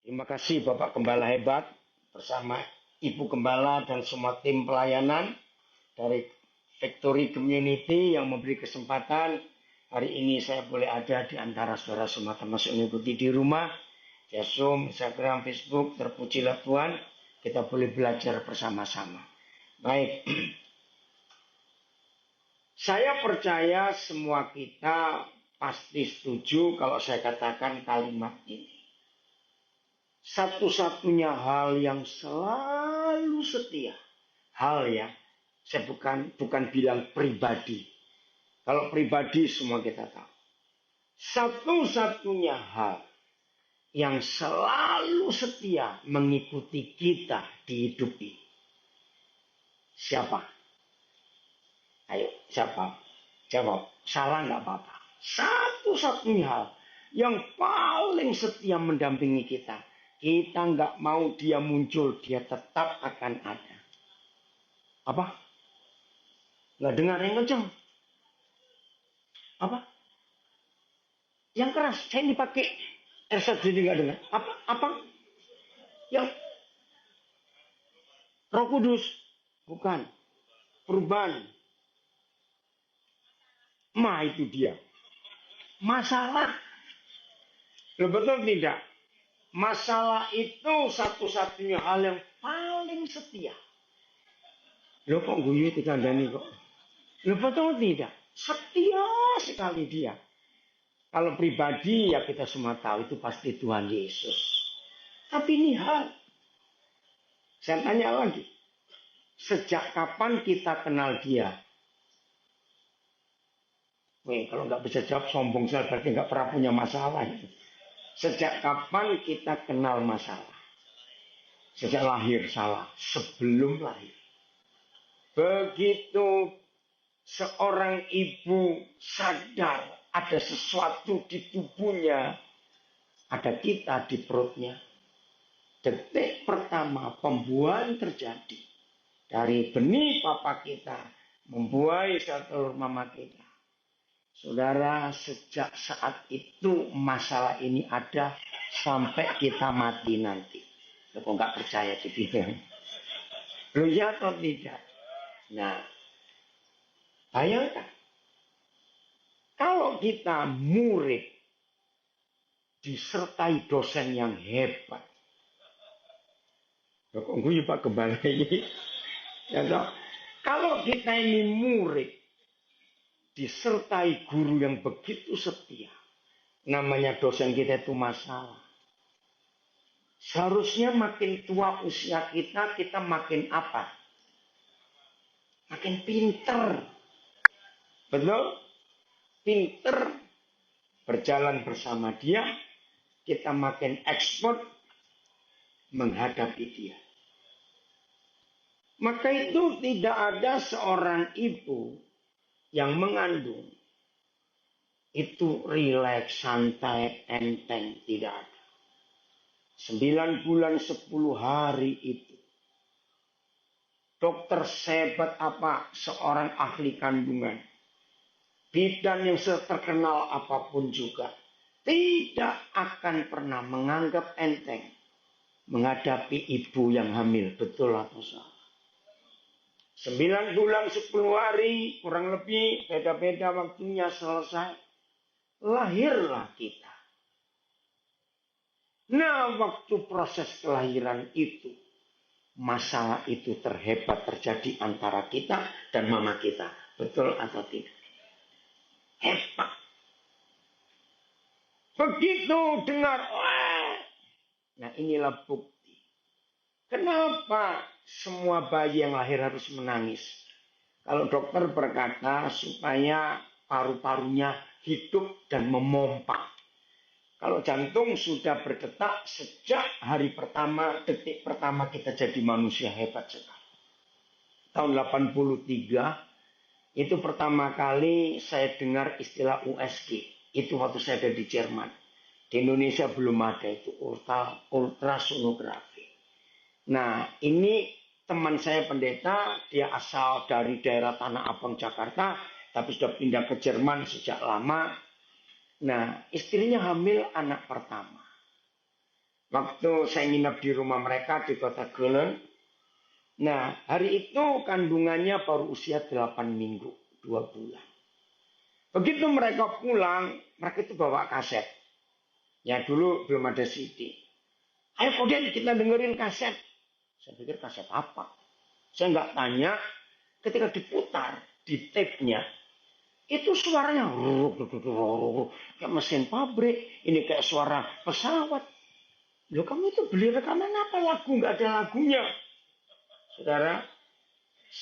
Terima kasih Bapak Gembala hebat bersama Ibu Gembala dan semua tim pelayanan dari Victory Community yang memberi kesempatan hari ini saya boleh ada di antara saudara semua termasuk mengikuti di rumah, di Zoom, Instagram, Facebook. Terpujilah Tuhan, kita boleh belajar bersama-sama. Baik, saya percaya semua kita pasti setuju kalau saya katakan kalimat ini. Satu-satunya hal yang selalu setia. Hal ya, saya bukan bilang pribadi. Kalau pribadi semua kita tahu. Satu-satunya hal yang selalu setia mengikuti kita di hidup ini. Siapa? Ayo, siapa? Jawab. Salah nggak apa-apa. Satu-satunya hal yang paling setia mendampingi kita. Kita nggak mau dia muncul, dia tetap akan ada. Apa? Nggak dengar yang kencang? Apa? Yang keras. Saya ini pakai headset jadi nggak dengar. Apa? Yang Roh Kudus? Bukan. Perubahan. Itu dia. Masalah. Betul tidak? Masalah itu satu-satunya hal yang paling setia. Loh kok guyu dikandani kok? Loh betul tidak? Setia sekali dia. Kalau pribadi ya kita semua tahu itu pasti Tuhan Yesus. Tapi ini hal. Saya tanya lagi. Sejak kapan kita kenal dia? Kalau nggak bisa jawab sombong saya berarti nggak pernah punya masalah. Sejak kapan kita kenal masalah? Sejak lahir salah, sebelum lahir. Begitu seorang ibu sadar ada sesuatu di tubuhnya, ada kita di perutnya. Detik pertama pembuahan terjadi dari benih papa kita membuai sel telur mama kita. Saudara, sejak saat itu masalah ini ada sampai kita mati nanti. Kok nggak percaya dibilang? Lu ya atau tidak? Nah, bayangkan. Kalau kita murid disertai dosen yang hebat. Kok gue Pak Gembala ini? Ya, kalau kita ini murid disertai guru yang begitu setia. Namanya dosen kita itu masalah. Seharusnya makin tua usia kita, kita makin apa? Makin pinter. Betul? Pinter. Berjalan bersama dia, kita makin ekspor menghadapi dia. Maka itu tidak ada seorang ibu yang mengandung itu rileks, santai, enteng, tidak ada. 9 bulan 10 hari itu. Dokter sehebat apa seorang ahli kandungan. Bidan yang terkenal apapun juga. Tidak akan pernah menganggap enteng menghadapi ibu yang hamil. Betul atau salah? 9 bulan 10 hari kurang lebih beda-beda waktunya selesai. Lahirlah kita. Nah, waktu proses kelahiran itu, masalah itu terhebat terjadi antara kita dan mama kita. Betul atau tidak? Hebat. Begitu dengar, nah inilah bukti. Kenapa semua bayi yang lahir harus menangis? Kalau dokter berkata supaya paru-parunya hidup dan memompa. Kalau jantung sudah berdetak sejak hari pertama, detik pertama kita jadi manusia hebat sekali. Tahun 83, itu pertama kali saya dengar istilah USG. Itu waktu saya ada di Jerman. Di Indonesia belum ada itu ultrasonografi. Nah, ini teman saya pendeta, dia asal dari daerah Tanah Abang, Jakarta, tapi sudah pindah ke Jerman sejak lama. Nah, istrinya hamil anak pertama. Waktu saya nginep di rumah mereka di kota Keulen. Nah, hari itu kandungannya baru usia 8 minggu, 2 bulan. Begitu mereka pulang, mereka itu bawa kaset. Ya dulu belum ada CD. Ayo kemudian kita dengerin kaset. Saya pikir kaset apa? Saya nggak tanya. Ketika diputar di tape-nya, itu suaranya kayak mesin pabrik. Ini kayak suara pesawat. Loh kamu itu beli rekaman apa? Lagu nggak ada lagunya. Saudara,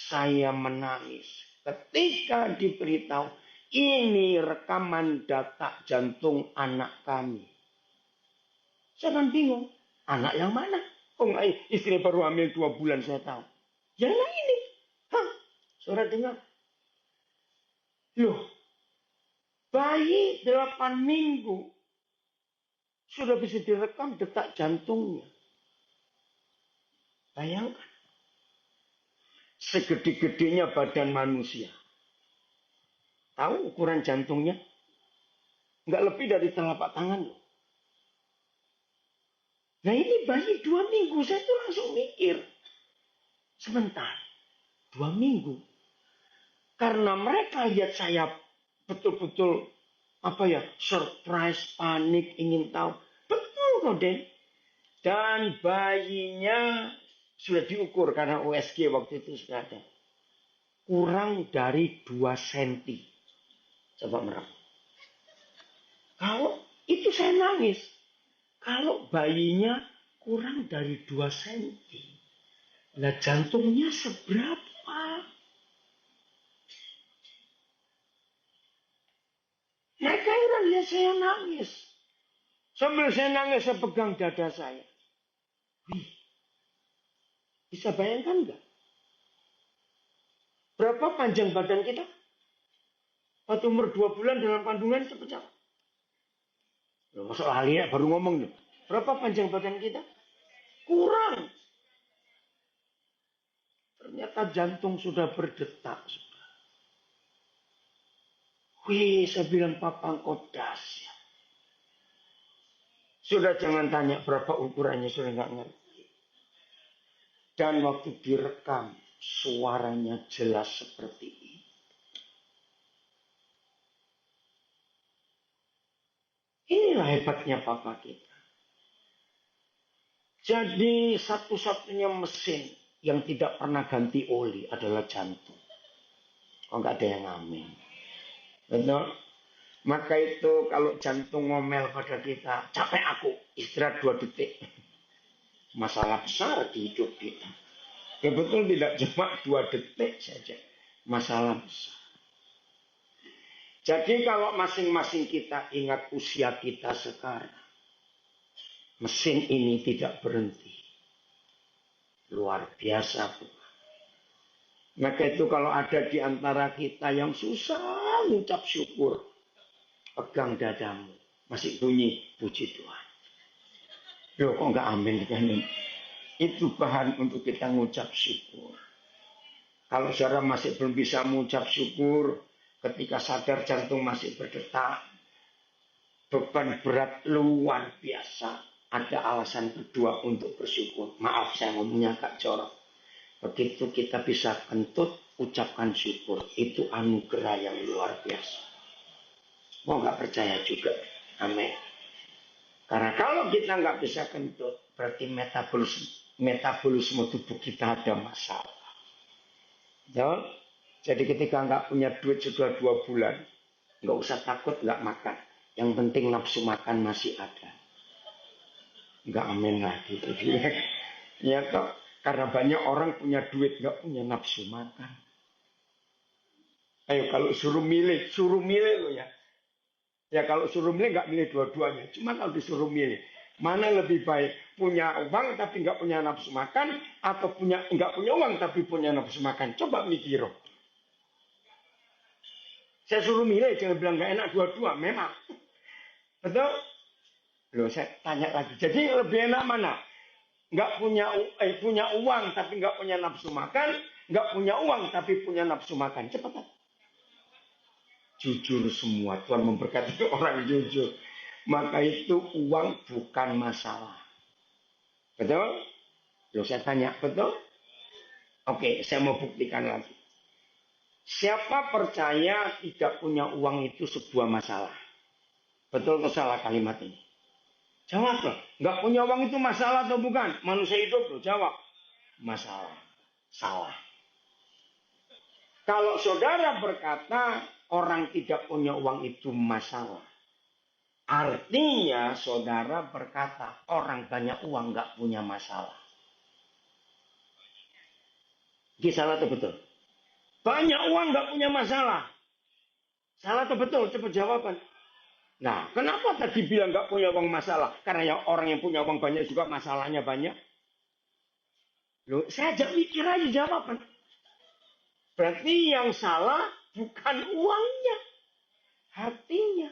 saya menangis ketika diberitahu ini rekaman detak jantung anak kami. Saya kan bingung, anak yang mana? Oh istri baru hamil 2 bulan saya tahu. Yang ini. Hah? Saudara dengar? Loh, bayi 8 minggu sudah bisa direkam detak jantungnya. Bayangkan. Segede-gedenya badan manusia. Tahu ukuran jantungnya? Nggak lebih dari telapak tangan loh. Nah ini bayi 2 minggu, saya tuh langsung mikir. Sebentar, 2 minggu. Karena mereka lihat saya betul-betul surprise, panik, ingin tahu. Betul kok, Den. Dan bayinya sudah diukur karena USG waktu itu sudah ada. Kurang dari 2 senti. Coba merem. Kalau itu saya nangis. Kalau bayinya kurang dari 2 senti. Nah jantungnya seberapa? Mereka orang lihat saya nangis. Sambil saya nangis, saya pegang dada saya. Wih, bisa bayangkan nggak? Berapa panjang badan kita? Waktu umur 2 bulan dalam kandungan itu pecah. Masalah halnya baru ngomong nih. Berapa panjang badan kita? Kurang. Ternyata jantung sudah berdetak. Wih, saya bilang papa engkau dahsyat. Sudah jangan tanya berapa ukurannya, sudah nggak ngerti. Dan waktu direkam, suaranya jelas seperti ini. Inilah hebatnya papa kita. Jadi satu-satunya mesin yang tidak pernah ganti oli adalah jantung. Oh nggak ada yang amin. Betul? Maka itu kalau jantung ngomel pada kita, capek aku, istirahat 2 detik. Masalah besar di hidup kita. Ya betul tidak cuma 2 detik saja. Masalah besar. Jadi kalau masing-masing kita ingat usia kita sekarang. Mesin ini tidak berhenti. Luar biasa. Maka itu kalau ada di antara kita yang susah mengucap syukur. Pegang dadamu. Masih bunyi puji Tuhan. Loh kok enggak amin kan? Itu bahan untuk kita mengucap syukur. Kalau saudara masih belum bisa mengucap syukur, ketika sadar jantung masih berdetak, beban berat luar biasa. Ada alasan kedua untuk bersyukur. Maaf saya ngomongnya agak jorok. Begitu kita bisa kentut, ucapkan syukur. Itu anugerah yang luar biasa. Mau nggak percaya juga? Amin. Karena kalau kita nggak bisa kentut, berarti metabolisme tubuh kita ada masalah. Ya? Jadi ketika nggak punya duit sudah 2 bulan, nggak usah takut nggak makan. Yang penting nafsu makan masih ada. Nggak amin lagi. Ya toh, karena banyak orang punya duit nggak punya nafsu makan. Ayo kalau suruh milih lo ya. Ya kalau suruh milih nggak milih dua-duanya. Cuma kalau disuruh milih, mana lebih baik punya uang tapi nggak punya nafsu makan atau nggak punya uang tapi punya nafsu makan. Coba mikir. Saya suruh milih jangan bilang nggak enak dua-dua. Memang betul. Loh saya tanya lagi. Jadi lebih enak mana? Nggak punya uang tapi nggak punya nafsu makan, nggak punya uang tapi punya nafsu makan. Cepat. Jujur semua. Tuhan memberkati orang jujur. Maka itu uang bukan masalah. Betul? Loh, saya tanya, betul? Oke, saya mau buktikan lagi. Siapa percaya tidak punya uang itu sebuah masalah? Betul atau salah kalimat ini? Jawab loh. Nggak punya uang itu masalah atau bukan? Manusia hidup loh, jawab. Masalah. Salah. Kalau saudara berkata orang tidak punya uang itu masalah. Artinya saudara berkata orang banyak uang nggak punya masalah. Ini salah atau betul? Banyak uang nggak punya masalah. Salah atau betul? Cepat jawaban. Nah, kenapa tadi bilang nggak punya uang masalah? Karena orang yang punya uang banyak juga masalahnya banyak. Loh, saya ajak mikir aja jawaban. Berarti yang salah bukan uangnya, hatinya.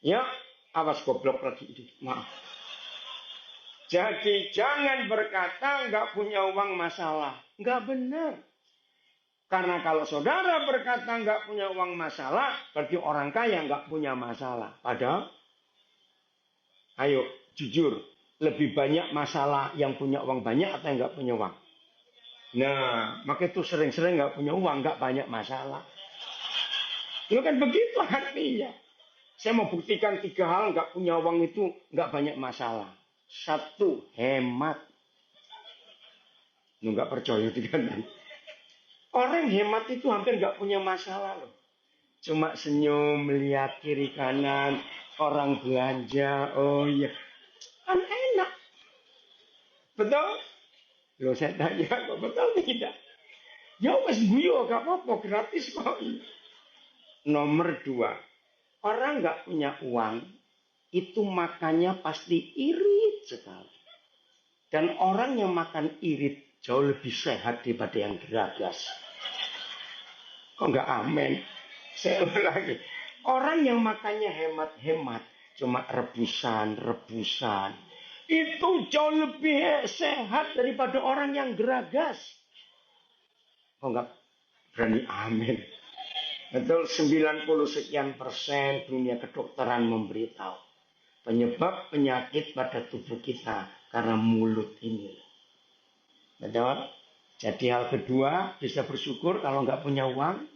Ya, awas goblok lagi ini. Maaf. Jadi jangan berkata nggak punya uang masalah. Nggak benar. Karena kalau saudara berkata nggak punya uang masalah, berarti orang kaya nggak punya masalah. Padahal, ayo jujur, lebih banyak masalah yang punya uang banyak atau yang nggak punya uang? Nah, maka itu sering-sering nggak punya uang, nggak banyak masalah. Itu kan begitu artinya. Saya mau buktikan 3 hal nggak punya uang itu nggak banyak masalah. 1, hemat. Lu nggak percaya kan? Orang hemat itu hampir nggak punya masalah loh. Cuma senyum, melihat kiri kanan, orang belanja, oh iya. Kan enak. Betul? Loh saya tanya, kok betul tidak? Ya wes guyo, gak apa-apa, gratis kok. Nomor 2, orang nggak punya uang, itu makannya pasti irit sekali. Dan orang yang makan irit jauh lebih sehat daripada yang geragas. Kok nggak amin? Saya lagi. Orang yang makannya hemat-hemat, cuma rebusan. Itu jauh lebih sehat daripada orang yang geragas. Kok nggak berani amin? Betul, 90% dunia kedokteran memberitahu. Penyebab penyakit pada tubuh kita karena mulut ini. Betul? Jadi hal kedua, bisa bersyukur kalau nggak punya uang.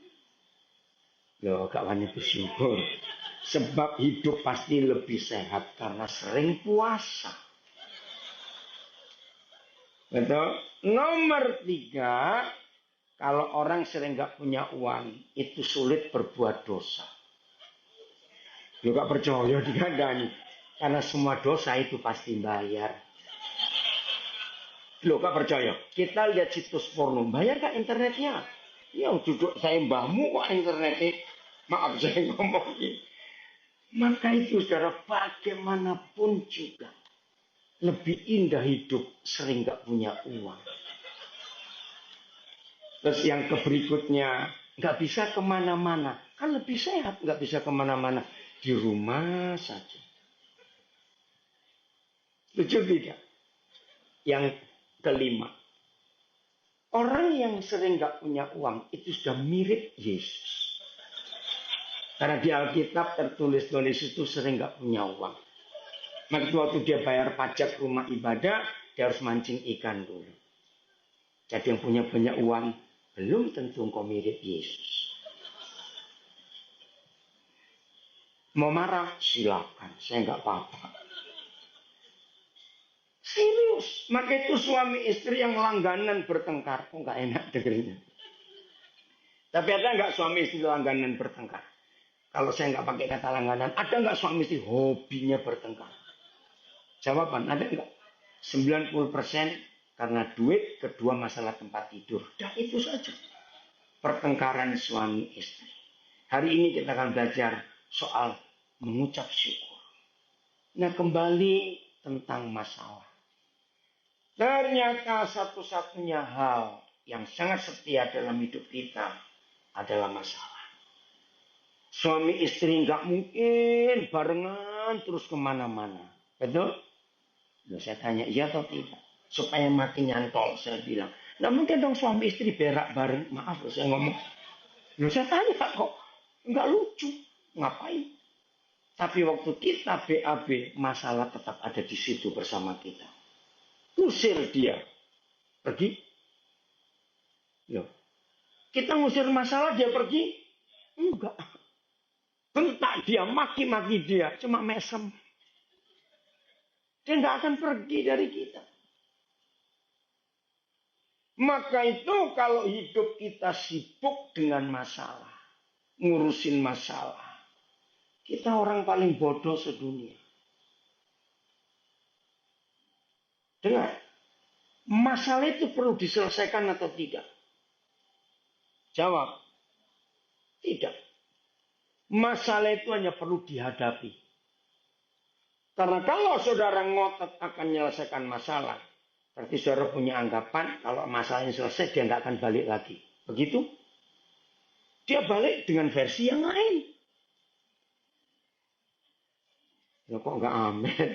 Loh, gak wani bersyukur. Sebab hidup pasti lebih sehat karena sering puasa. Betul? Nomor 3, kalau orang sering nggak punya uang, itu sulit berbuat dosa. Loh, gak percaya dikandani. Karena semua dosa itu pasti bayar. Loh, gak percaya. Kita lihat situs porno, bayar gak internetnya? Yang duduk saya mbahmu kok internetnya. Maaf saya ngomong ini. Maka itu saudara, bagaimanapun juga. Lebih indah hidup sering gak punya uang. Terus yang berikutnya, gak bisa kemana-mana. Kan lebih sehat gak bisa kemana-mana. Di rumah saja. Setuju tidak? Yang kelima, orang yang sering gak punya uang itu sudah mirip Yesus. Karena di Alkitab tertulis bahwa Yesus itu sering gak punya uang. Maka waktu dia bayar pajak rumah ibadah, dia harus mancing ikan dulu. Jadi yang punya banyak uang, belum tentu engkau mirip Yesus. Mau marah? Silakan, saya gak apa-apa. Serius, maka itu suami istri yang langganan bertengkar. Kok gak enak dengernya. Tapi ada nggak suami istri langganan bertengkar? Kalau saya nggak pakai kata langganan, ada nggak suami istri hobinya bertengkar? Jawaban, ada nggak? 90% karena duit, kedua masalah tempat tidur. Dan itu saja. Pertengkaran suami istri. Hari ini kita akan belajar soal mengucap syukur. Nah, kembali tentang masalah. Ternyata satu-satunya hal yang sangat setia dalam hidup kita adalah masalah. Suami istri nggak mungkin barengan terus kemana-mana. Betul? Loh, saya tanya, iya atau tidak? Supaya makin nyantol, saya bilang. Nggak mungkin dong suami istri berak bareng. Maaf, saya ngomong. Loh, saya tanya kok. Nggak lucu. Ngapain? Tapi waktu kita BAB, masalah tetap ada di situ bersama kita. Usir dia. Pergi. Loh. Kita ngusir masalah, dia pergi? Enggak. Bentak dia, maki-maki dia. Cuma mesem. Dia nggak akan pergi dari kita. Maka itu kalau hidup kita sibuk dengan masalah, ngurusin masalah, kita orang paling bodoh sedunia. Dengar, masalah itu perlu diselesaikan atau tidak? Jawab, tidak. Masalah itu hanya perlu dihadapi. Karena kalau saudara ngotot akan menyelesaikan masalah, berarti saudara punya anggapan kalau masalahnya selesai dia nggak akan balik lagi. Begitu? Dia balik dengan versi yang lain. Ya kok nggak amin?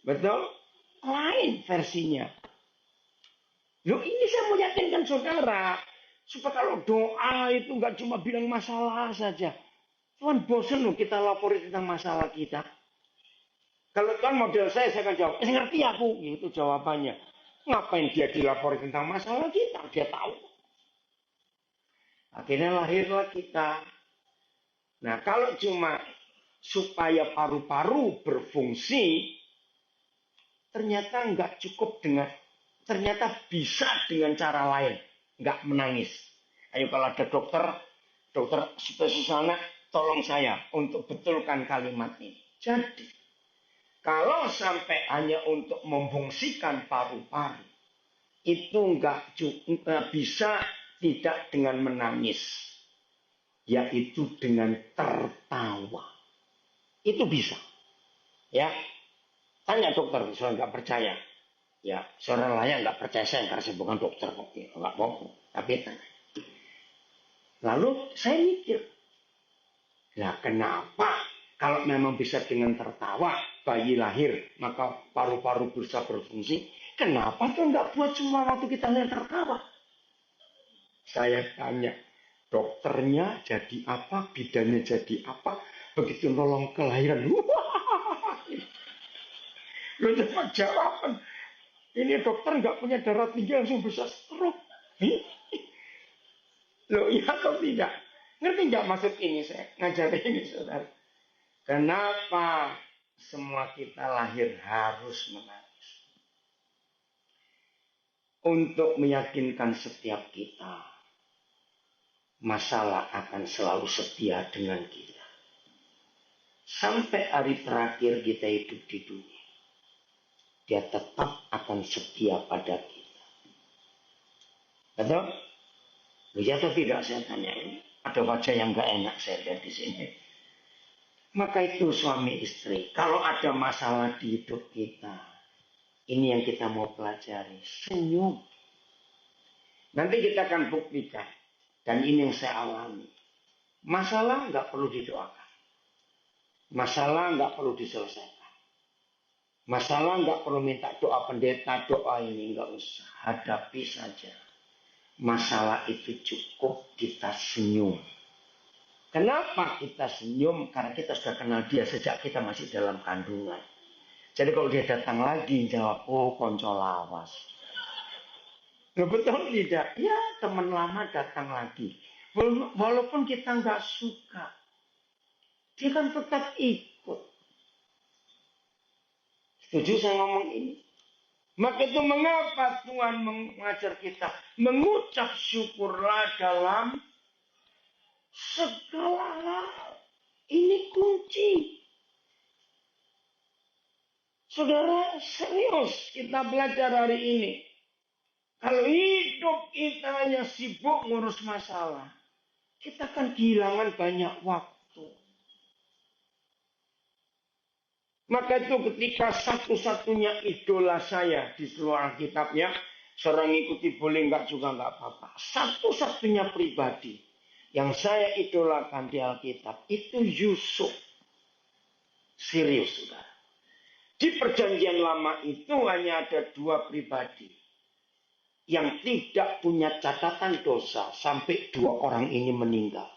Betul? Lain versinya. Loh ini saya mau yakinkan saudara. Supaya kalau doa itu nggak cuma bilang masalah saja. Tuhan bosan loh kita lapori tentang masalah kita. Kalau Tuhan model saya akan jawab, ngerti aku. Itu jawabannya. Ngapain dia dilapori tentang masalah kita? Dia tahu. Akhirnya lahirlah kita. Nah kalau cuma supaya paru-paru berfungsi, ternyata nggak cukup dengan, ternyata bisa dengan cara lain. Nggak menangis. Ayo kalau ada dokter spesialis sana, tolong saya untuk betulkan kalimat ini. Jadi, kalau sampai hanya untuk memfungsikan paru-paru, itu nggak bisa tidak dengan menangis, yaitu dengan tertawa. Itu bisa, ya. Tanya dokter, soal nggak percaya, ya. Seorang lain nggak percaya saya karena saya bukan dokter kok, nggak apa-apa. Tapi tanya. Lalu saya mikir, lah kenapa? Kalau memang bisa dengan tertawa, bayi lahir, maka paru-paru bisa berfungsi. Kenapa tuh nggak buat semua waktu kita lahir tertawa? Saya tanya, dokternya jadi apa, bidannya jadi apa, begitu nolong kelahiran. Lu dapat jawaban. Ini dokter nggak punya darah tinggi langsung bisa stroke. Loh iya atau tidak? Ngerti nggak maksud ini saya ngajarin ini saudara? Kenapa semua kita lahir harus menangis? Untuk meyakinkan setiap kita, masalah akan selalu setia dengan kita. Sampai hari terakhir kita hidup di dunia, dia tetap akan setia pada kita. Betul? Ya atau tidak saya tanya ini? Ada wajah yang gak enak saya lihat di sini. Maka itu suami istri, kalau ada masalah di hidup kita, ini yang kita mau pelajari, senyum. Nanti kita akan buktikan, dan ini yang saya alami. Masalah nggak perlu didoakan, masalah nggak perlu diselesaikan, masalah nggak perlu minta doa pendeta, doa ini nggak usah, hadapi saja. Masalah itu cukup kita senyum. Kenapa kita senyum? Karena kita sudah kenal dia sejak kita masih dalam kandungan. Jadi kalau dia datang lagi, jawab, oh konco lawas. Nah, betul tidak? Ya teman lama datang lagi. Walaupun kita nggak suka, dia kan tetap ikut. Setuju saya ngomong ini? Maka itu mengapa Tuhan mengajar kita mengucap syukurlah dalam segala hal. Ini kunci. Saudara, serius kita belajar hari ini. Kalau hidup kita hanya sibuk ngurus masalah, kita akan kehilangan banyak waktu. Maka itu ketika satu-satunya idola saya di seluruh Alkitabnya, seorang ikuti boleh enggak juga enggak apa-apa. Satu-satunya pribadi yang saya idolakan di Alkitab itu Yusuf. Serius, saudara. Di perjanjian lama itu hanya ada dua pribadi yang tidak punya catatan dosa sampai dua orang ini meninggal.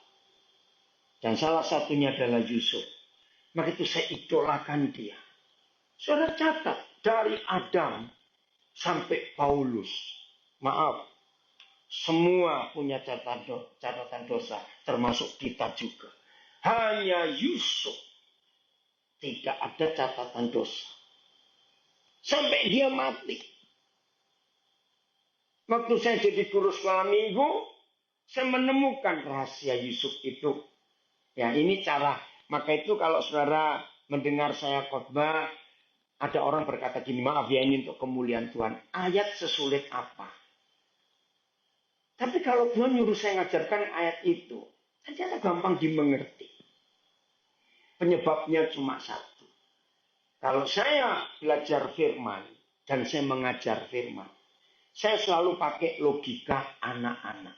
Dan salah satunya adalah Yusuf. Maka itu saya idolakan dia. Saudara catat, dari Adam sampai Paulus. Maaf, semua punya catatan dosa, termasuk kita juga. Hanya Yusuf tidak ada catatan dosa. Sampai dia mati. Waktu saya jadi guru sekolah minggu, saya menemukan rahasia Yusuf itu. Ya, ini cara. Maka itu kalau saudara mendengar saya khotbah, ada orang berkata gini, maaf ya ini untuk kemuliaan Tuhan. Ayat sesulit apa? Tapi kalau Tuhan nyuruh saya ngajarkan ayat itu, ternyata gampang dimengerti. Penyebabnya cuma satu. Kalau saya belajar firman dan saya mengajar firman, saya selalu pakai logika anak-anak.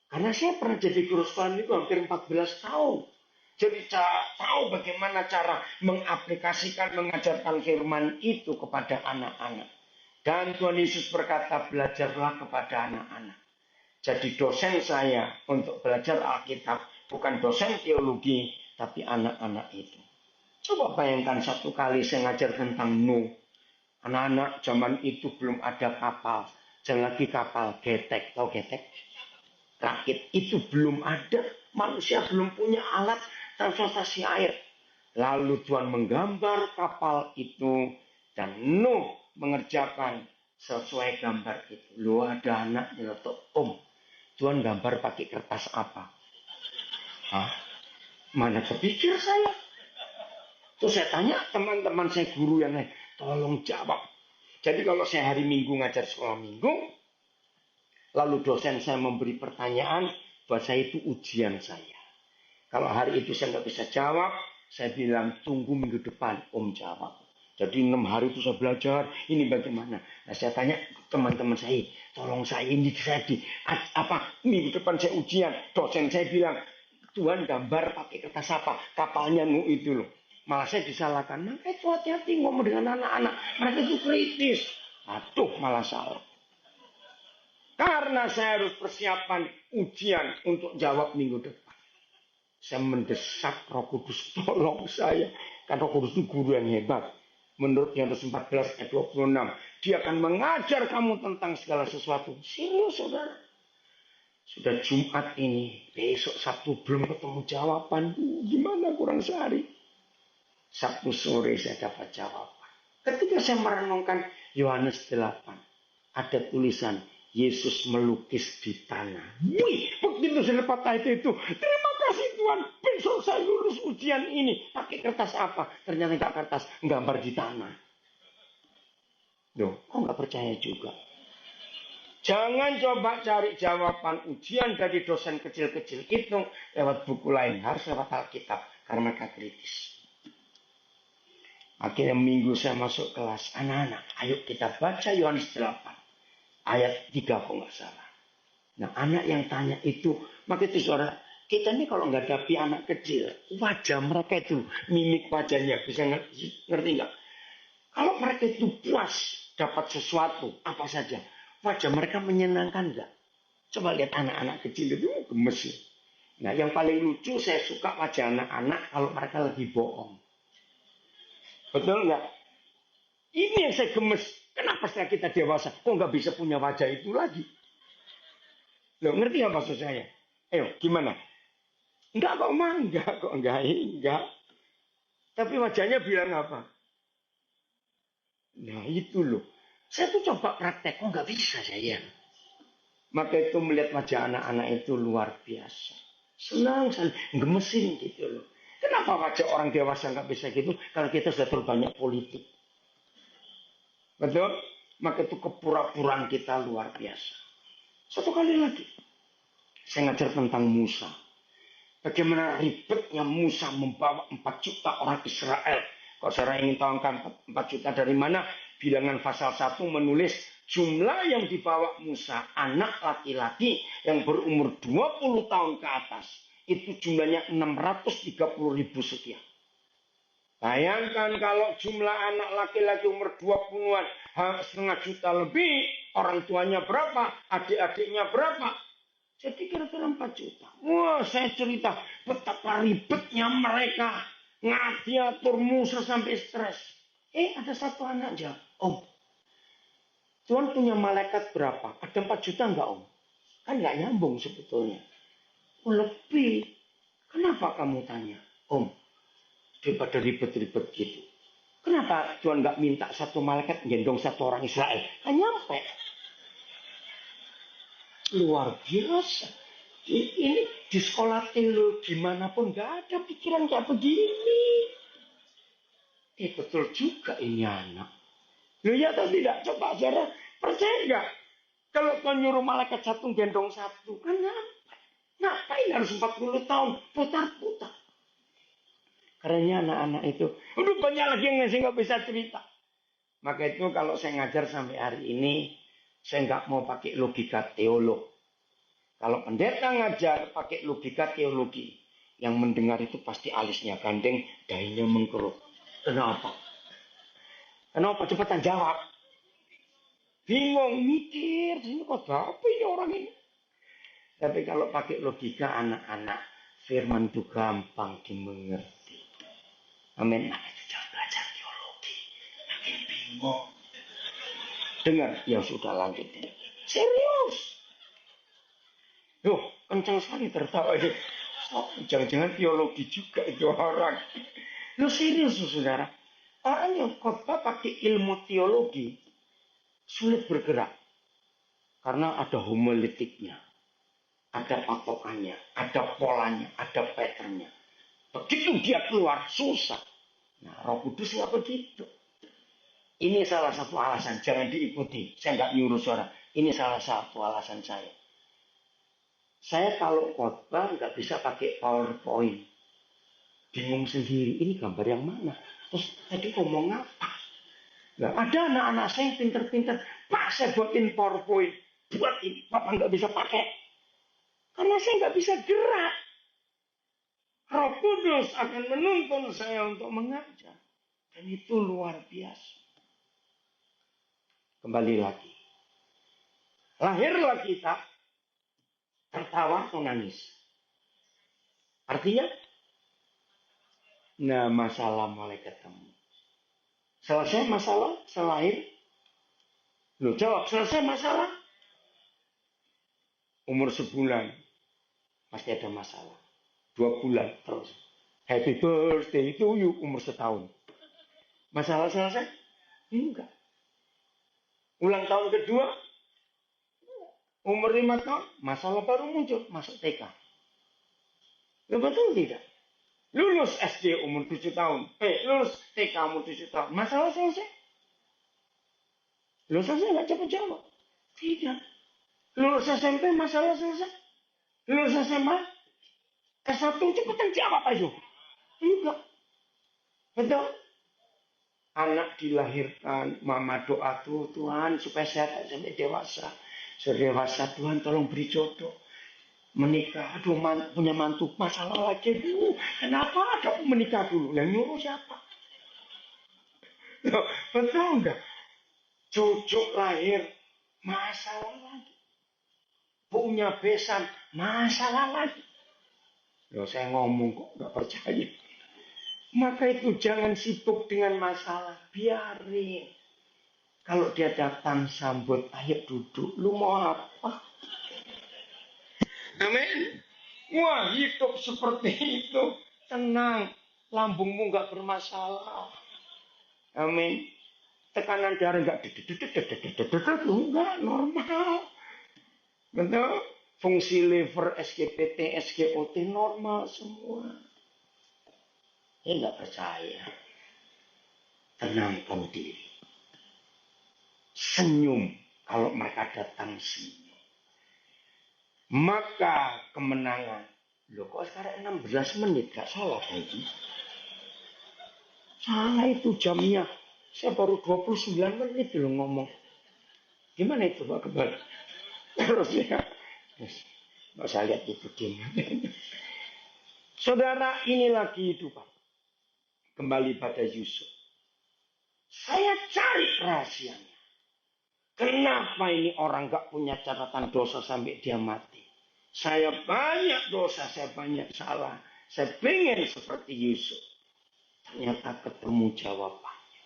Karena saya pernah jadi guru sekolah itu hampir 14 tahun. Jadi tahu bagaimana cara mengaplikasikan, mengajarkan firman itu kepada anak-anak. Dan Tuhan Yesus berkata, belajarlah kepada anak-anak. Jadi dosen saya untuk belajar Alkitab, bukan dosen teologi, tapi anak-anak itu. Coba bayangkan satu kali saya ngajar tentang Nuh. Anak-anak zaman itu belum ada kapal. Jangan lagi kapal getek. Tahu getek? Rakit. Itu belum ada. Manusia belum punya alat transportasi air. Lalu Tuhan menggambar kapal itu. Dan Nuh mengerjakan sesuai gambar itu. Lu ada anak nyelotok. Tuhan gambar pakai kertas apa? Hah? Mana kepikir saya? Terus saya tanya teman-teman saya guru yang lain, tolong jawab. Jadi kalau saya hari Minggu ngajar sekolah Minggu, lalu dosen saya memberi pertanyaan, buat saya itu ujian saya. Kalau hari itu saya nggak bisa jawab, saya bilang tunggu minggu depan Om jawab. Jadi 6 hari itu saya belajar, ini bagaimana? Nah saya tanya teman-teman saya, tolong saya ini minggu depan saya ujian. Dosen saya bilang, Tuhan gambar pakai kertas apa? Kapalnya Nuh itu loh. Malah saya disalahkan. Maka itu hati-hati ngomong dengan anak-anak. Mereka itu kritis. Aduh, malah salah. Karena saya harus persiapan ujian untuk jawab minggu depan. Saya mendesak Roh Kudus, tolong saya. Karena Roh Kudus itu guru yang hebat. Menurut Yohanes 14 ayat 26. Dia akan mengajar kamu tentang segala sesuatu. Serius, saudara. Sudah Jumat ini. Besok Sabtu belum ketemu jawaban. Gimana kurang sehari. Sabtu sore saya dapat jawaban. Ketika saya merenungkan Yohanes 8, ada tulisan Yesus melukis di tanah. Wih, begitu saya dapat ayat itu. Terima kasih Tuhan, besok saya lulus ujian ini. Pakai kertas apa? Ternyata nggak kertas, gambar di tanah. Loh, kok nggak percaya juga? Jangan coba cari jawaban ujian dari dosen kecil-kecil itu lewat buku lain. Harus lewat Alkitab, karena mereka kritis. Akhirnya minggu saya masuk kelas. Anak-anak, ayo kita baca Yohanes 8. Ayat 3 kok nggak salah. Nah anak yang tanya itu, maka itu saudara, kita ini kalau nggak hadapi anak kecil, wajah mereka itu, mimik wajahnya, bisa ngerti nggak? Kalau mereka itu puas dapat sesuatu, apa saja, wajah mereka menyenangkan nggak? Coba lihat anak-anak kecil itu, gemes. Nah yang paling lucu saya suka wajah anak-anak kalau mereka lagi bohong. Betul nggak? Ini yang saya gemes. Kenapa setelah kita dewasa, kok nggak bisa punya wajah itu lagi? Loh, ngerti nggak maksud saya? Ayo, gimana? Enggak kok, enggak. Tapi wajahnya bilang apa? Nah itu loh. Saya tuh coba praktek, kok nggak bisa saya. Maka itu melihat wajah anak-anak itu luar biasa. Senang, gemesin gitu loh. Kenapa wajah orang dewasa nggak bisa gitu? Kalau kita sudah terlalu banyak politik. Betul? Maka itu kepura-puraan kita luar biasa. Satu kali lagi. Saya ngajar tentang Musa. Bagaimana ribetnya Musa membawa 4 juta orang Israel. Kalau saudara ingin tahu kan 4 juta dari mana? Bilangan pasal 1 menulis jumlah yang dibawa Musa. Anak laki-laki yang berumur 20 tahun ke atas. Itu jumlahnya 630.000 sekian. Bayangkan kalau jumlah anak laki-laki umur 20-an, setengah juta lebih, orang tuanya berapa, adik-adiknya berapa. Jadi kira-kira 4 juta. Wah, saya cerita betapa ribetnya mereka. Ngatur Musa sampai stres. Ada satu anak aja. Tuhan punya malaikat berapa? Ada 4 juta enggak Om? Kan nggak nyambung sebetulnya. Oh, lebih. Kenapa kamu tanya? Om, daripada ribet-ribet gitu. Kenapa Tuhan nggak minta satu malaikat gendong satu orang Israel? Kan nyampe. Luar biasa. Ini di sekolah teologi manapun nggak ada pikiran kayak begini. Betul juga ini anak. Loh ya atau tidak? Coba saudara percaya nggak? Kalau kau nyuruh malaikat satu gendong satu, kan nyampe. Ngapain harus 40 tahun putar-putar? Karena anak-anak itu, udah banyak lagi yang saya nggak bisa cerita. Maka itu kalau saya ngajar sampai hari ini, saya nggak mau pakai logika teolog. Kalau pendeta ngajar pakai logika teologi, yang mendengar itu pasti alisnya gandeng, dahinya mengkerut. Kenapa? Kenapa? Cepetan jawab. Bingung, mikir, ini kok apa ini orang ini? Tapi kalau pakai logika anak-anak, firman itu gampang dimengerti. Amin. Jangan belajar teologi, makin bingung. Dengar, ya sudah lanjutin. Serius. Loh, kencang sekali tertawa ini. Oh, jangan-jangan teologi juga itu orang. Loh serius saudara. Orang yang khotbah pakai ilmu teologi sulit bergerak. Karena ada homiletiknya, ada patokannya, ada polanya, ada patternnya. Begitu dia keluar, susah. Nah, Roh Kudus nggak begitu. Ini salah satu alasan, jangan diikuti. Saya nggak nyuruh suara. Ini salah satu alasan saya. Saya kalau khotbah nggak bisa pakai PowerPoint. Bingung sendiri, ini gambar yang mana? Terus tadi ngomong apa? Nah, ada anak-anak saya yang pinter-pinter. Pak, saya buatin PowerPoint. Buat ini, Bapak nggak bisa pakai. Karena saya nggak bisa gerak. Roh Kudus akan menuntun saya untuk mengajar. Dan itu luar biasa. Kembali lagi. Lahirlah kita, tertawa atau nangis. Artinya, nah masalah mulai ketemu. Selesai masalah, selahir. Loh jawab, selesai masalah. Umur sebulan, pasti ada masalah. 2 bulan terus. Happy birthday to you, umur setahun. Masalah selesai? Enggak. Ulang tahun kedua, umur 5 tahun, masalah baru muncul, masuk TK. Loh, betul tidak? Lulus SD umur 7 tahun. Lulus TK umur 7 tahun. Masalah selesai? Lulus selesai nggak cepat jawab. Tidak. Lulus SMP masalah selesai? Lulus SMA? S1 cepetan jawab aja. Enggak. Betul. Anak dilahirkan, mama doa tuh Tuhan supaya sehat sampai dewasa. Sudah dewasa Tuhan tolong beri jodoh. Menikah, aduh punya mantu, masalah lagi dulu. Kenapa ada menikah dulu? Yang nyuruh siapa? Loh, betul enggak? Cucu lahir, masalah lagi. Punya besan, masalah lagi. Loh, saya ngomong kok nggak percaya. Maka itu jangan sibuk dengan masalah, biarin. Kalau dia datang sambut, ayo duduk, lu mau apa? Amin. Wah, hidup seperti itu. Tenang. Lambungmu nggak bermasalah. Amin. Tekanan darah nggak enggak normal. Betul? Fungsi liver, SGPT, SGOT normal semua. Nggak percaya. Tenangkan diri. Senyum kalau mereka datang senyum. Maka kemenangan. Loh kok sekarang 16 menit? Gak salah lagi. Salah itu jamnya. Saya baru 29 menit loh ngomong. Gimana itu Pak Kebal? Terus ya. Nggak usah lihat itu gimana. Saudara, inilah kehidupan. Kembali pada Yusuf. Saya cari rahasianya. Kenapa ini orang gak punya catatan dosa sampai dia mati? Saya banyak dosa, saya banyak salah. Saya pengen seperti Yusuf. Ternyata ketemu jawabannya.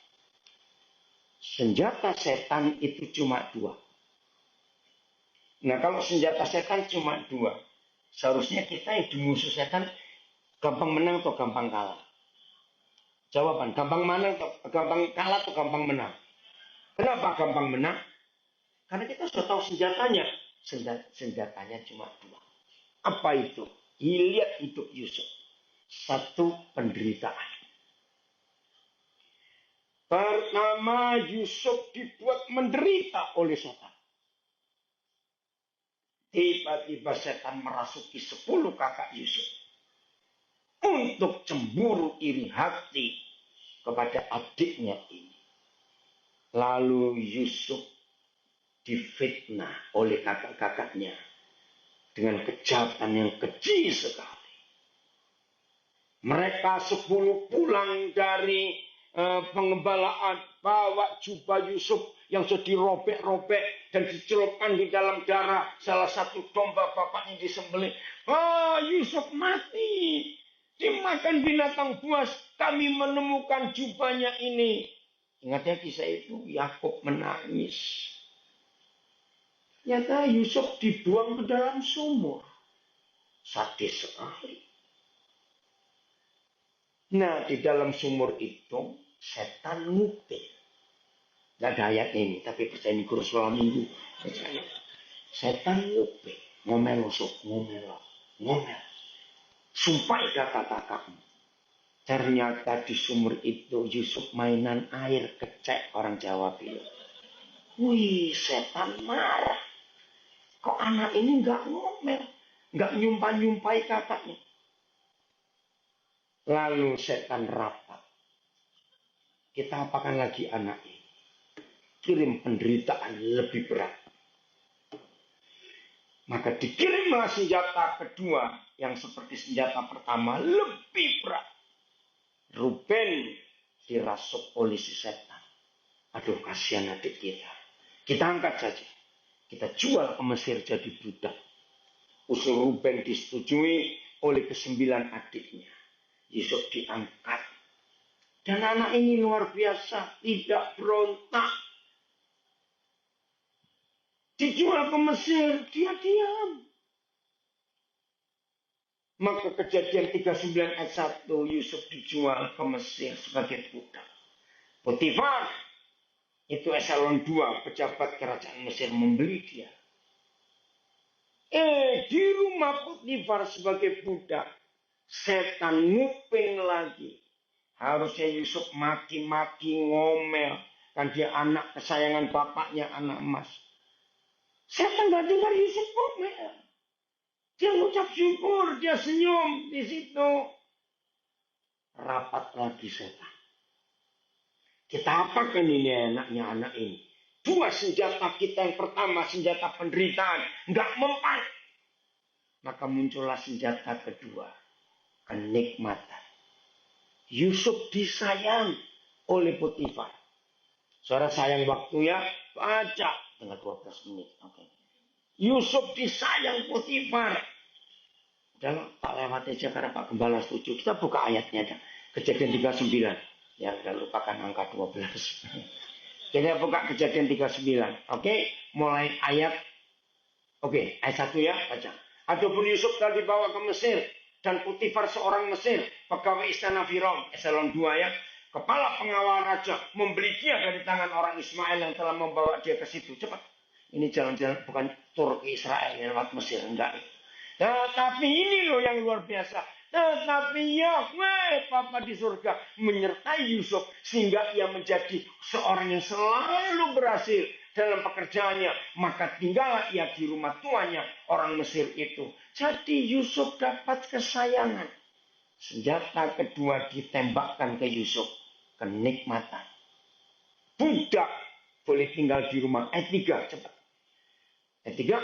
Senjata setan itu cuma dua. Nah kalau senjata setan cuma dua, seharusnya kita yang dimusuh setan gampang menang atau gampang kalah? Jawaban, gampang menang atau gampang kalah atau gampang menang? Kenapa gampang menang? Karena kita sudah tahu senjatanya. Senjatanya cuma dua. Apa itu? Lihat hidup Yusuf. Satu, penderitaan. Pertama, Yusuf dibuat menderita oleh setan. Tiba-tiba setan merasuki 10 kakak Yusuf. Untuk cemburu iri hati kepada adiknya ini. Lalu Yusuf difitnah oleh kakak-kakaknya. Dengan kejahatan yang keji sekali. Mereka 10 pulang dari pengembalaan, bawa jubah Yusuf yang sudah dirobek-robek dan dicelupkan di dalam darah salah satu domba bapaknya disembelih. Yusuf mati, dimakan binatang buas. Kami menemukan jubahnya ini. Ingat ya kisah itu, Yakub menangis. Ternyata Yusuf dibuang ke dalam sumur. Sadis sekali. Nah, di dalam sumur itu, setan ngupil. Gak ada ayat ini, tapi percaya ini guru selama minggu. Setan ngupil. Ngomel Yusuf, ngomel. Sumpah kata-katamu. Ternyata di sumur itu Yusuf mainan air kecek, orang Jawa bilang. Wih, setan marah. Kok anak ini gak ngomel, gak nyumpah-nyumpai kakaknya. Lalu setan rapat. Kita apakan lagi anak ini? Kirim penderitaan lebih berat. Maka dikirimlah senjata kedua yang seperti senjata pertama lebih berat. Ruben dirasuk oleh si setan. Aduh, kasihan adik kita. Kita angkat saja. Kita jual ke Mesir jadi budak. Usul Ruben disetujui oleh ke-9 adiknya. Yusuf diangkat. Dan anak ini luar biasa. Tidak berontak. Dijual ke Mesir. Dia diam. Maka kejadian 39 ayat 1. Yusuf dijual ke Mesir sebagai budak. Potifar. Itu eselon 2. Pejabat kerajaan Mesir membeli dia. Di rumah Potifar sebagai budak. Setan nguping lagi. Harusnya Yusuf maki-maki ngomel. Kan dia anak kesayangan bapaknya, anak emas. Setan gak dengar Yusuf ngomel. Dia ngucap syukur, dia senyum di situ. Rapat lagi setan. Kita apakan ini enaknya anak ini? Dua senjata kita, yang pertama senjata penderitaan. Gak mempan. Maka muncullah senjata kedua. Kenikmatan. Yusuf disayang oleh Potifar. Saudara sayang waktu ya, baca tinggal 12 menit. Oke. Yusuf disayang Potifar. Udah tak lewat aja karena Pak Gembala setuju. Kita buka ayatnya dah. Kejadian 39. Ya udah lupakan angka 12. Kita buka kejadian 39. Oke, mulai ayat. Oke, ayat 1 ya, baca. Adapun Yusuf telah dibawa ke Mesir. Dan Potifar seorang Mesir, pegawai istana Firaun, eselon 2 ya, kepala pengawal raja, membeli dia dari tangan orang Ismail yang telah membawa dia ke situ. Cepat, ini jalan-jalan bukan tur ke Israel lewat Mesir, enggak. Tetapi ini loh yang luar biasa. Tetapi Yahweh Bapa di surga menyertai Yusuf sehingga ia menjadi seorang yang selalu berhasil dalam pekerjaannya. Maka tinggallah ia di rumah tuannya, orang Mesir itu. Jadi Yusuf dapat kesayangan. Senjata kedua ditembakkan ke Yusuf. Kenikmatan. Budak boleh tinggal di rumah. Ayat 3, cepat. Ayat 3.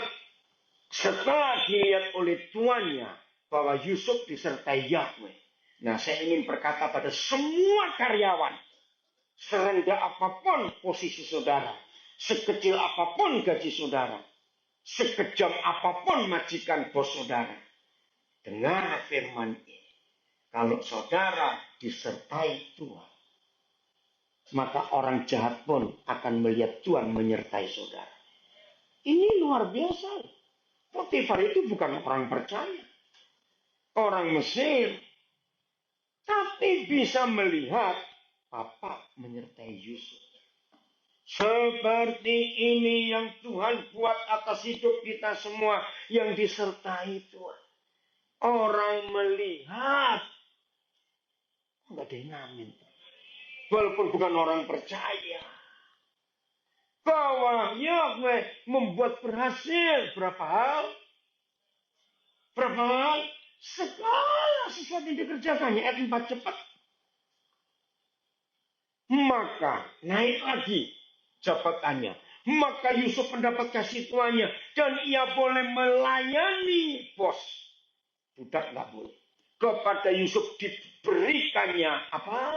Setelah dilihat oleh tuannya bahwa Yusuf disertai Yahweh. Nah, saya ingin berkata pada semua karyawan. Serendah apapun posisi saudara. Sekecil apapun gaji saudara. Sekejam apapun majikan bos saudara. Dengar firman ini. Kalau saudara disertai Tuhan. maka orang jahat pun akan melihat Tuhan menyertai saudara. Ini luar biasa. Potifar itu bukan orang percaya, orang Mesir, tapi bisa melihat Papa menyertai Yusuf. Seperti ini yang Tuhan buat atas hidup kita semua yang disertai Tuhan. Orang melihat, enggak ada yang ngamin. Walaupun bukan orang percaya, bahwa Yahweh membuat berhasil berapa hal? Berapa hal? Segala sesuatu yang dikerjakannya. Ayat 4 cepat. Maka naik lagi jabatannya. Maka Yusuf mendapat kasih tuannya. Dan ia boleh melayani bos. Budak nggak boleh. Kepada Yusuf diberikannya apa?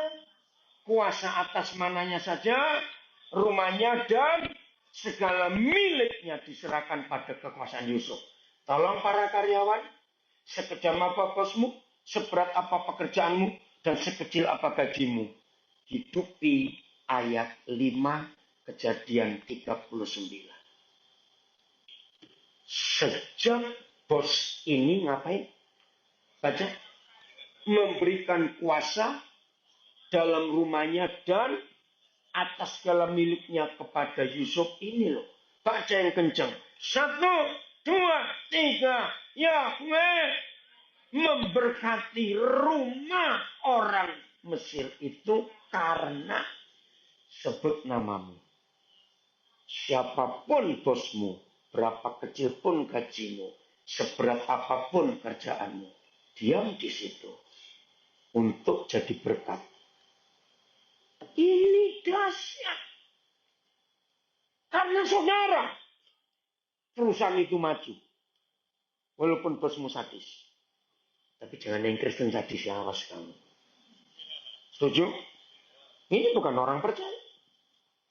Kuasa atas mananya saja. Rumahnya dan segala miliknya diserahkan pada kekuasaan Yusuf. Tolong para karyawan, sekejam apa bosmu, seberat apa pekerjaanmu, dan sekecil apa gajimu. Hidupi ayat 5 Kejadian 39. Sejak bos ini ngapain? Baca. Memberikan kuasa dalam rumahnya dan atas segala miliknya kepada Yusuf. Ini loh. Baca yang kencang. 1, 2, 3. Yahweh memberkati rumah orang Mesir itu karena sebut namamu. Siapapun bosmu, berapa kecil pun gajimu, seberat apapun kerjaanmu, diam di situ untuk jadi berkat. Ini dahsyat. Karena saudara, perusahaan itu maju. Walaupun bosmu sadis. Tapi jangan yang Kristen sadis, ya, awas kamu. Setuju? Ini bukan orang percaya.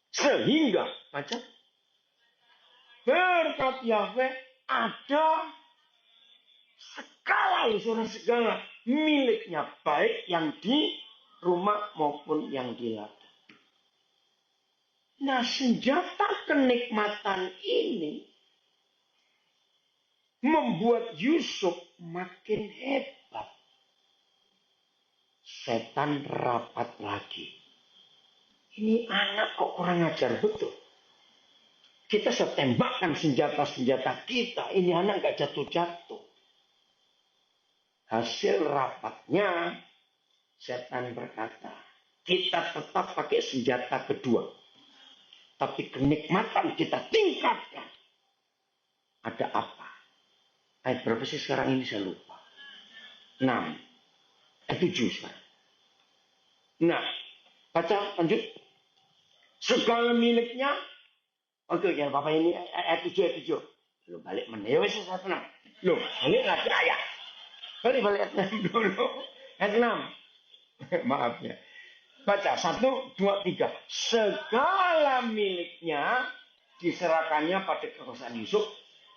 Sehingga, baca. Berkat Yahweh ada segala miliknya. Baik yang di rumah maupun yang di ladang. Nah, senjata kenikmatan ini membuat Yusuf makin hebat. Setan rapat lagi. Ini anak kok kurang ajar betul. Kita setembakkan senjata-senjata kita. Ini anak gak jatuh-jatuh. Hasil rapatnya, setan berkata, kita tetap pakai senjata kedua. Tapi kenikmatan kita tingkatkan. Ada apa? Ayat berapa sih sekarang ini saya lupa. 6. Ayat 7 sekarang. Nah, baca lanjut. Segala miliknya. Oke, ya Bapak ini ayat 7. Lu balik mana? Ya wes 1, 6. Lu balik lagi ayat. Balik ayat 6 dulu. Ayat 6. Maaf ya. Baca 1, 2, 3. Segala miliknya diserahkannya pada kekuasaan Yusuf.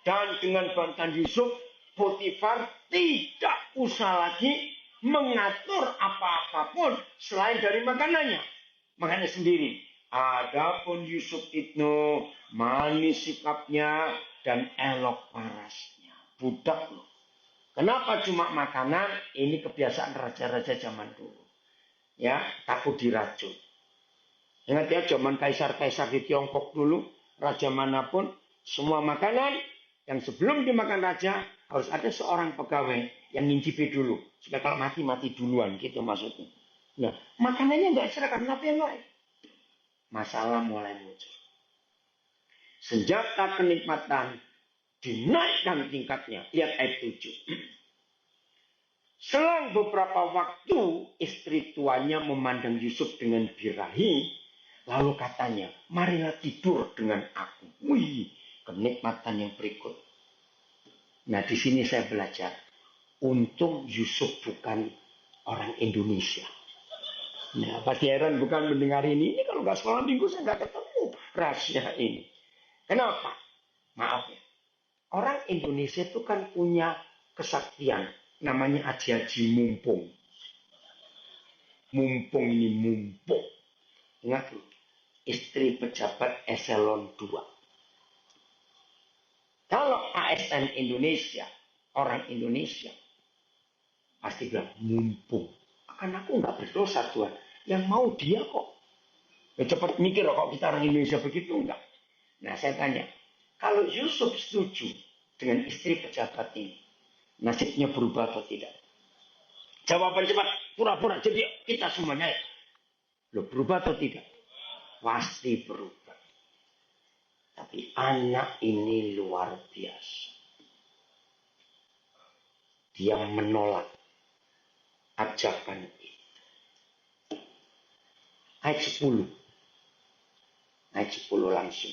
Dan dengan bantuan Yusuf, Potifar tidak usah lagi mengatur apa-apapun selain dari makanannya. Makannya sendiri. Adapun Yusuf itu manis sikapnya dan elok parasnya. Budak loh. Kenapa cuma makanan? Ini kebiasaan raja-raja zaman dulu. Ya, takut diracun. Ingat ya, zaman kaisar-kaisar di Tiongkok dulu, raja manapun, semua makanan yang sebelum dimakan raja harus ada seorang pegawai yang ngincipi dulu. Supaya kalau mati duluan, gitu maksudnya. Nah, makanannya nggak serahkan, tapi yang lain. Masalah mulai muncul. Senjata kenikmatan dinaikkan tingkatnya. Lihat ayat 7. Selang beberapa waktu, istri tuanya memandang Yusuf dengan birahi. Lalu katanya, marilah tidur dengan aku. Wih, kenikmatan yang berikut. Nah, di sini saya belajar. Untung Yusuf bukan orang Indonesia. Nah, Pak Heran bukan mendengar ini. Ini kalau nggak sekolah minggu saya nggak ketemu rahasia ini. Kenapa? Maaf ya. Orang Indonesia itu kan punya kesaktian. Namanya aji-aji mumpung. Mumpung ini mumpung. Dengar dulu. Istri pejabat eselon 2. Kalau ASN Indonesia, orang Indonesia, pasti bilang, mumpung. Kan aku nggak berdosa Tuhan. Yang mau dia kok. Ya cepat mikir kok kita orang Indonesia begitu enggak. Nah saya tanya, kalau Yusuf setuju dengan istri pejabat ini, nasibnya berubah atau tidak? Jawaban cepat, pura-pura. Jadi kita semuanya, loh berubah atau tidak? Pasti berubah. Tapi anak ini luar biasa. Dia menolak ajakan itu. Ayat 10. Ayat 10 langsung.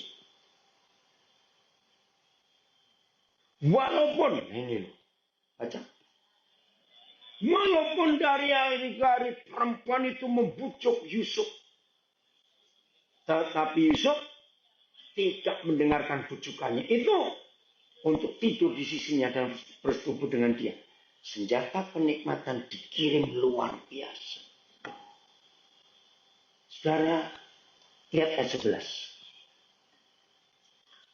Walaupun, ini loh, baca. Walaupun dari hari ke hari perempuan itu membujuk Yusuf. Tetapi Yusuf tidak mendengarkan bujukannya. Itu untuk tidur di sisinya dan bersetubuh dengan dia. Senjata kenikmatan dikirim luar biasa. Saudara, lihat ayat 11.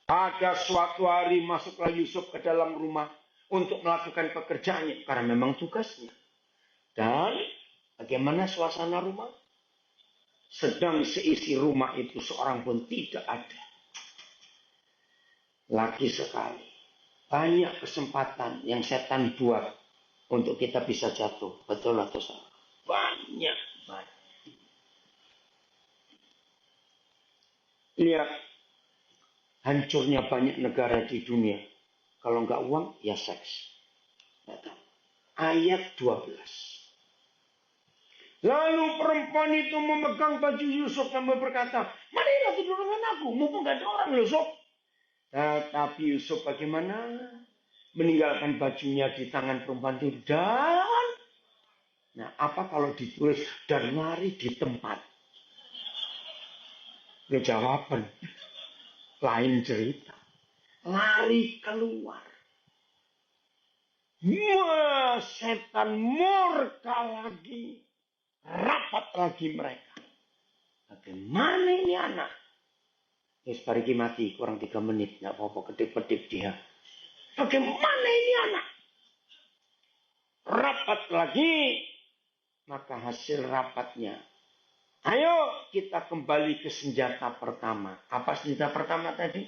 Pada suatu hari masuklah Yusuf ke dalam rumah untuk melakukan pekerjaannya. Karena memang tugasnya. Dan bagaimana suasana rumah? Sedang seisi rumah itu seorang pun tidak ada. Lagi sekali. Banyak kesempatan yang setan buat untuk kita bisa jatuh. Betul atau salah? Banyak. Lihat. Hancurnya banyak negara di dunia. Kalau nggak uang, ya seks. Ayat 12. Lalu perempuan itu memegang baju Yusuf dan berkata, marilah tidur dengan aku, mumpung gak ada orang Yusuf. Tetapi Yusuf bagaimana? Meninggalkan bajunya di tangan perempuan itu dan, nah apa kalau ditulis dan lari di tempat? Ya jawaban, lain cerita. Lari keluar. Wah, setan murka lagi. Rapat lagi mereka. Bagaimana ini anak? Terus parigi mati kurang 3 menit. Gak apa-apa kedip-kedip dia. Bagaimana ini anak? Rapat lagi. Maka hasil rapatnya. Ayo kita kembali ke senjata pertama. Apa senjata pertama tadi?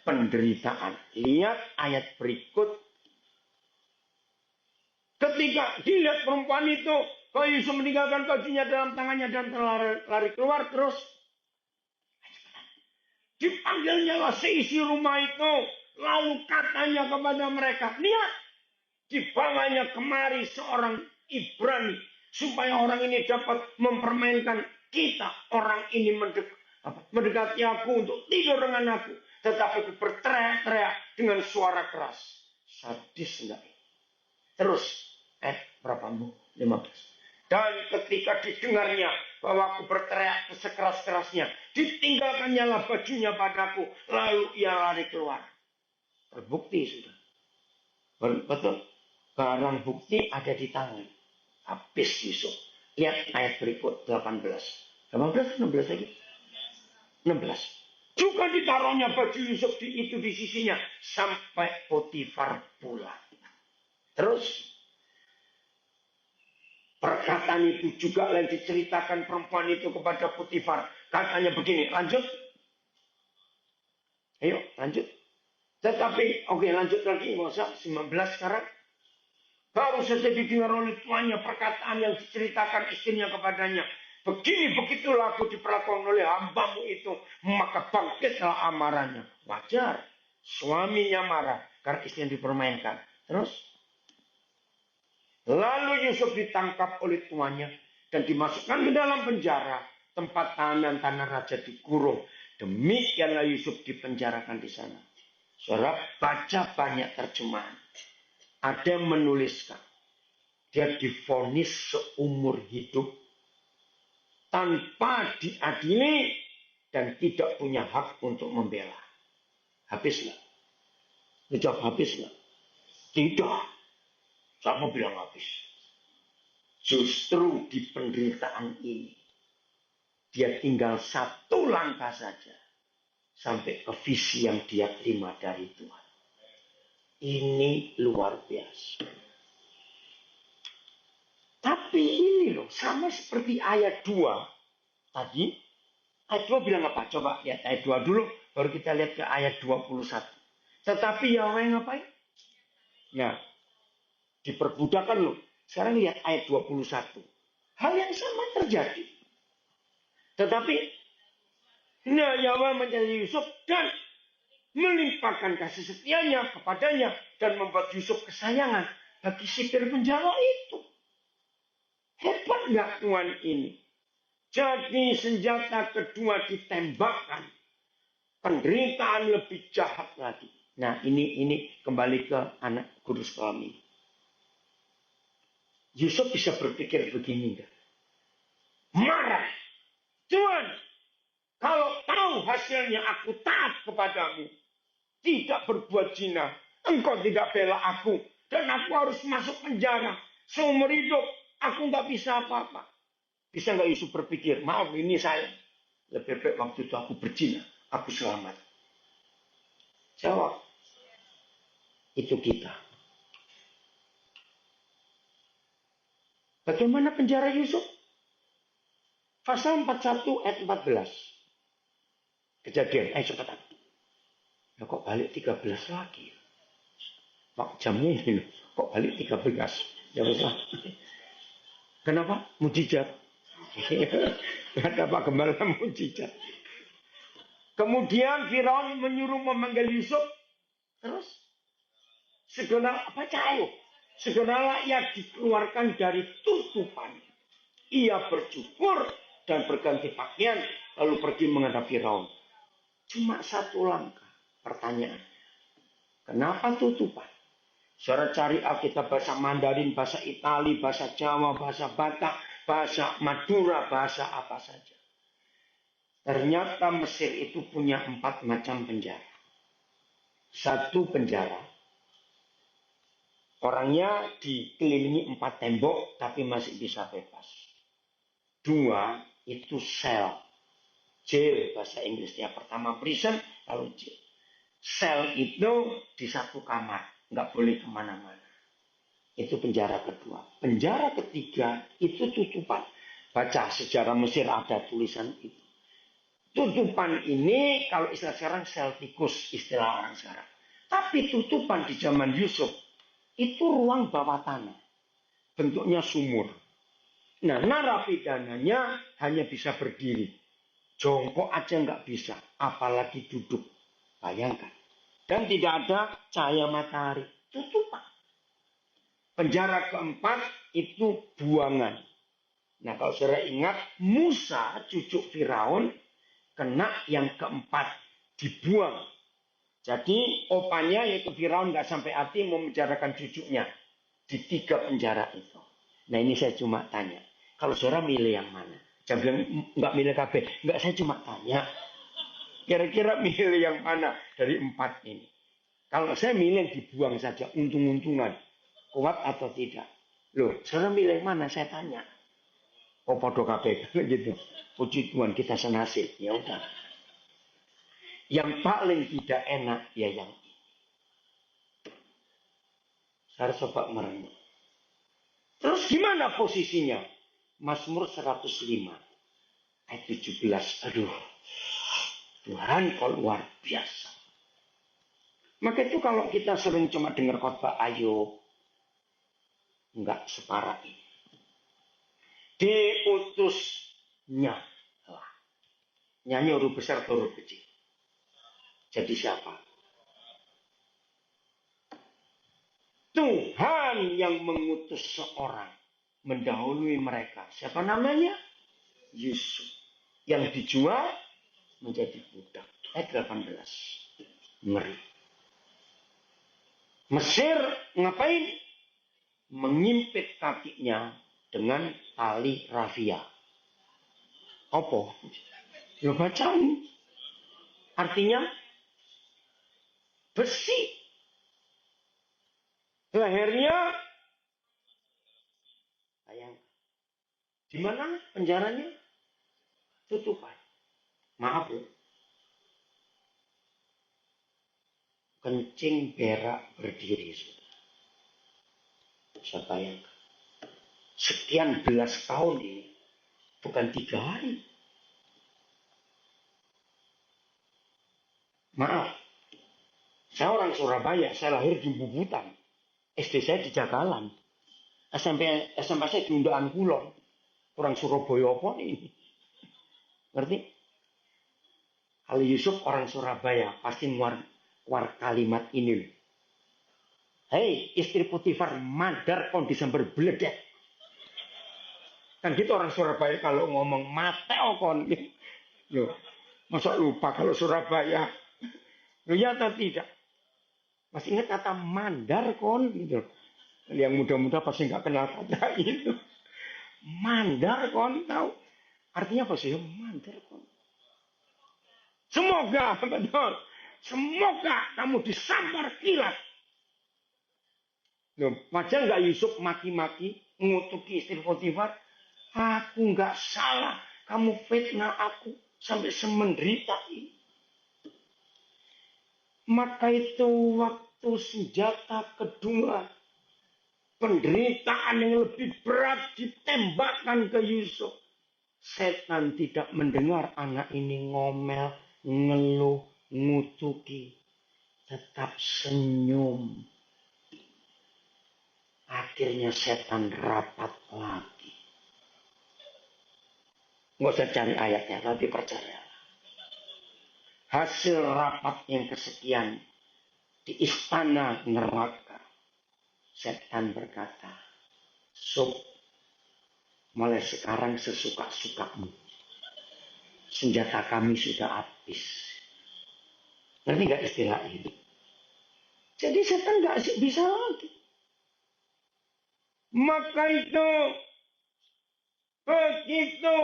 Penderitaan. Lihat ayat berikut. Ketika dilihat perempuan itu. Kalau Yusuf meninggalkan bajunya dalam tangannya dan lari keluar terus. Dipanggilnya lah seisi rumah itu. Lalu katanya kepada mereka. Lihat. Dibawanya kemari seorang Ibrani. Supaya orang ini dapat mempermainkan kita. Orang ini mendekati aku untuk tidur dengan aku. Tetapi berteriak-teriak dengan suara keras. Sadis enggak? Terus. Berapa bu? 15. Dan ketika didengarnya bahwa aku berteriak sekeras-kerasnya, ditinggalkannya lah bajunya padaku, lalu ia lari keluar. Terbukti sudah. Betul. Barang bukti ada di tangan. Habis Yusuf. Lihat ayat berikut 18. 18 16 lagi? 16. Juga ditaruhnya baju Yusuf itu di sisinya sampai Potifar pulang. Terus perkataan itu juga yang diceritakan perempuan itu kepada Potifar. Katanya begini, lanjut. Ayo, lanjut. Tetapi, oke lanjut lagi, masa 19 sekarang. Baru saja didengar oleh tuannya perkataan yang diceritakan istrinya kepadanya. Begini, begitulah aku diperlakukan oleh hambamu itu. Maka bangkitlah amarahnya. Wajar, suaminya marah karena istrinya dipermainkan. Terus, lalu Yusuf ditangkap oleh tuannya dan dimasukkan ke dalam penjara, tempat tahanan tanah raja dikurung. Demikianlah Yusuf dipenjarakan di sana. Saudara baca banyak terjemahan. Ada yang menuliskan dia divonis seumur hidup tanpa diadili dan tidak punya hak untuk membela. Habis nggak? Dijawab habis nggak? Tidak. Sama bilang habis. Justru di penderitaan ini Dia tinggal satu langkah saja sampai ke visi yang dia terima dari Tuhan. Ini luar biasa. Tapi ini loh, sama seperti ayat 2 tadi. Ayat 2 bilang apa? Coba lihat ayat 2 dulu, baru kita lihat ke ayat 21. Tetapi Yahweh ngapain? Nah, diperbudakan loh. Sekarang lihat ayat 21. Hal yang sama terjadi. Tetapi Yahweh menjadi Yusuf dan melimpahkan kasih setianya kepadanya dan membuat Yusuf kesayangan bagi sipir penjara itu. Hebat nggak Tuhan ini? Jadi senjata kedua ditembakkan. Penderitaan lebih jahat lagi. Nah ini kembali ke anak kudus kami. Yusuf bisa berpikir begini enggak? Marah. Tuhan, kalau tahu hasilnya aku taat kepadamu. Tidak berbuat zina. Engkau tidak bela aku. Dan aku harus masuk penjara. Seumur hidup aku nggak bisa apa-apa. Bisa nggak Yusuf berpikir, maaf ini saya. Lebih baik waktu itu aku berzina. Aku selamat. Jawab. Itu kita. Bagaimana penjara Yusuf? Pasal 41 ayat 14. Kejadian, cepetan. Ya kok balik 13 lagi? Pak jamnya ini, kok balik 13? Ya besar. Kenapa? Mujizat. Kata Pak Gembala mujizat. Kemudian Firaun menyuruh memanggil Yusuf. Terus segala segala ia dikeluarkan dari tutupan. Ia bercukur dan berganti pakaian lalu pergi menghadap Firaun. Cuma satu langkah. Pertanyaan. Kenapa tutupan? Saudara cari Alkitab bahasa Mandarin, bahasa Itali, bahasa Jawa, bahasa Batak, bahasa Madura, bahasa apa saja. Ternyata Mesir itu punya 4 macam penjara. Satu penjara. Orangnya dikelilingi 4 tembok tapi masih bisa bebas. 2 itu sel. Jail bahasa Inggrisnya. Pertama prison, lalu jail. Sel itu di satu kamar. Nggak boleh kemana-mana. Itu penjara kedua. Penjara ketiga itu tutupan. Baca sejarah Mesir ada tulisan itu. Tutupan ini kalau istilah sekarang sel tikus istilah orang sekarang. Tapi tutupan di zaman Yusuf itu ruang bawah tanah. Bentuknya sumur. Nah narapidananya hanya bisa berdiri. Jongkok aja nggak bisa. Apalagi duduk. Bayangkan. Dan tidak ada cahaya matahari. Tutupan. Penjara keempat itu buangan. Nah kalau saudara ingat Musa cucu Firaun kena yang keempat dibuang. Jadi opanya yaitu Firaun nggak sampai hati mau menjarakan cucunya di 3 penjara itu. Nah ini saya cuma tanya, kalau saudara milih yang mana? Jangan bilang nggak milih KB, nggak saya cuma tanya. Kira-kira milih yang mana dari 4 ini? Kalau saya milih yang dibuang saja, untung-untungan, kuat atau tidak? Loh, saudara milih yang mana? Saya tanya. Oh podo KB gitu. Puji Tuhan kita senasib. Ya udah. Yang paling tidak enak ya yang ini. Saya coba merenung. Terus gimana posisinya? Mazmur 105 ayat 17. Aduh. Tuhan kau luar biasa. Maka itu kalau kita sering cuma dengar khotbah Ayub, enggak separah ini. Diutusnya lah. Nyanyi huruf besar atau huruf kecil. Jadi siapa? Tuhan yang mengutus seorang mendahului mereka. Siapa namanya? Yusuf. Yang dijual menjadi budak. Ayat 18. Ngeri. Mesir ngapain? Mengimpit kakinya dengan tali rafia. Apa? Ya bacaan. Artinya besi. Lehernya sayang. Di mana penjaranya? tutupan. Maaf loh. Kencing berak berdiri. Saya bayangkan. Sekian belas tahun ini. Bukan 3 hari. Maaf. Saya orang Surabaya. Saya lahir di Bubutan. SD saya di Jagalan. SMP saya di Undaan Kulon. Orang Surabaya apa ini? Ngerti? Kalau Yusuf orang Surabaya pasti keluar kalimat ini. Hei, istri Potifar madar kondisi berbeledek. Kan gitu orang Surabaya kalau ngomong Mateo kon. Loh, masa lupa kalau Surabaya? Loh, ya atau tidak? Masih ingat kata mandar kon gitu. Yang muda-muda pasti nggak kenal kata itu. Mandar kon tahu? Artinya apa sih? Mandar kon. Semoga betul. Semoga kamu disambar kilat. Loh, wajar nggak Yusuf maki-maki mengutuki istri Potifar? Aku nggak salah. Kamu fitnah aku sampai semenderita ini. Maka itu waktu senjata kedua. Penderitaan yang lebih berat ditembakkan ke Yusuf. Setan tidak mendengar anak ini ngomel, ngeluh, ngutuki. Tetap senyum. Akhirnya setan rapat lagi. Nggak usah cari ayatnya, tapi percaya. Hasil rapat yang kesekian di istana neraka. Setan berkata, Sob, mulai sekarang sesuka-sukamu. Senjata kami sudah habis. Ngerti nggak istilah ini? Jadi setan nggak bisa lagi. Maka itu begitu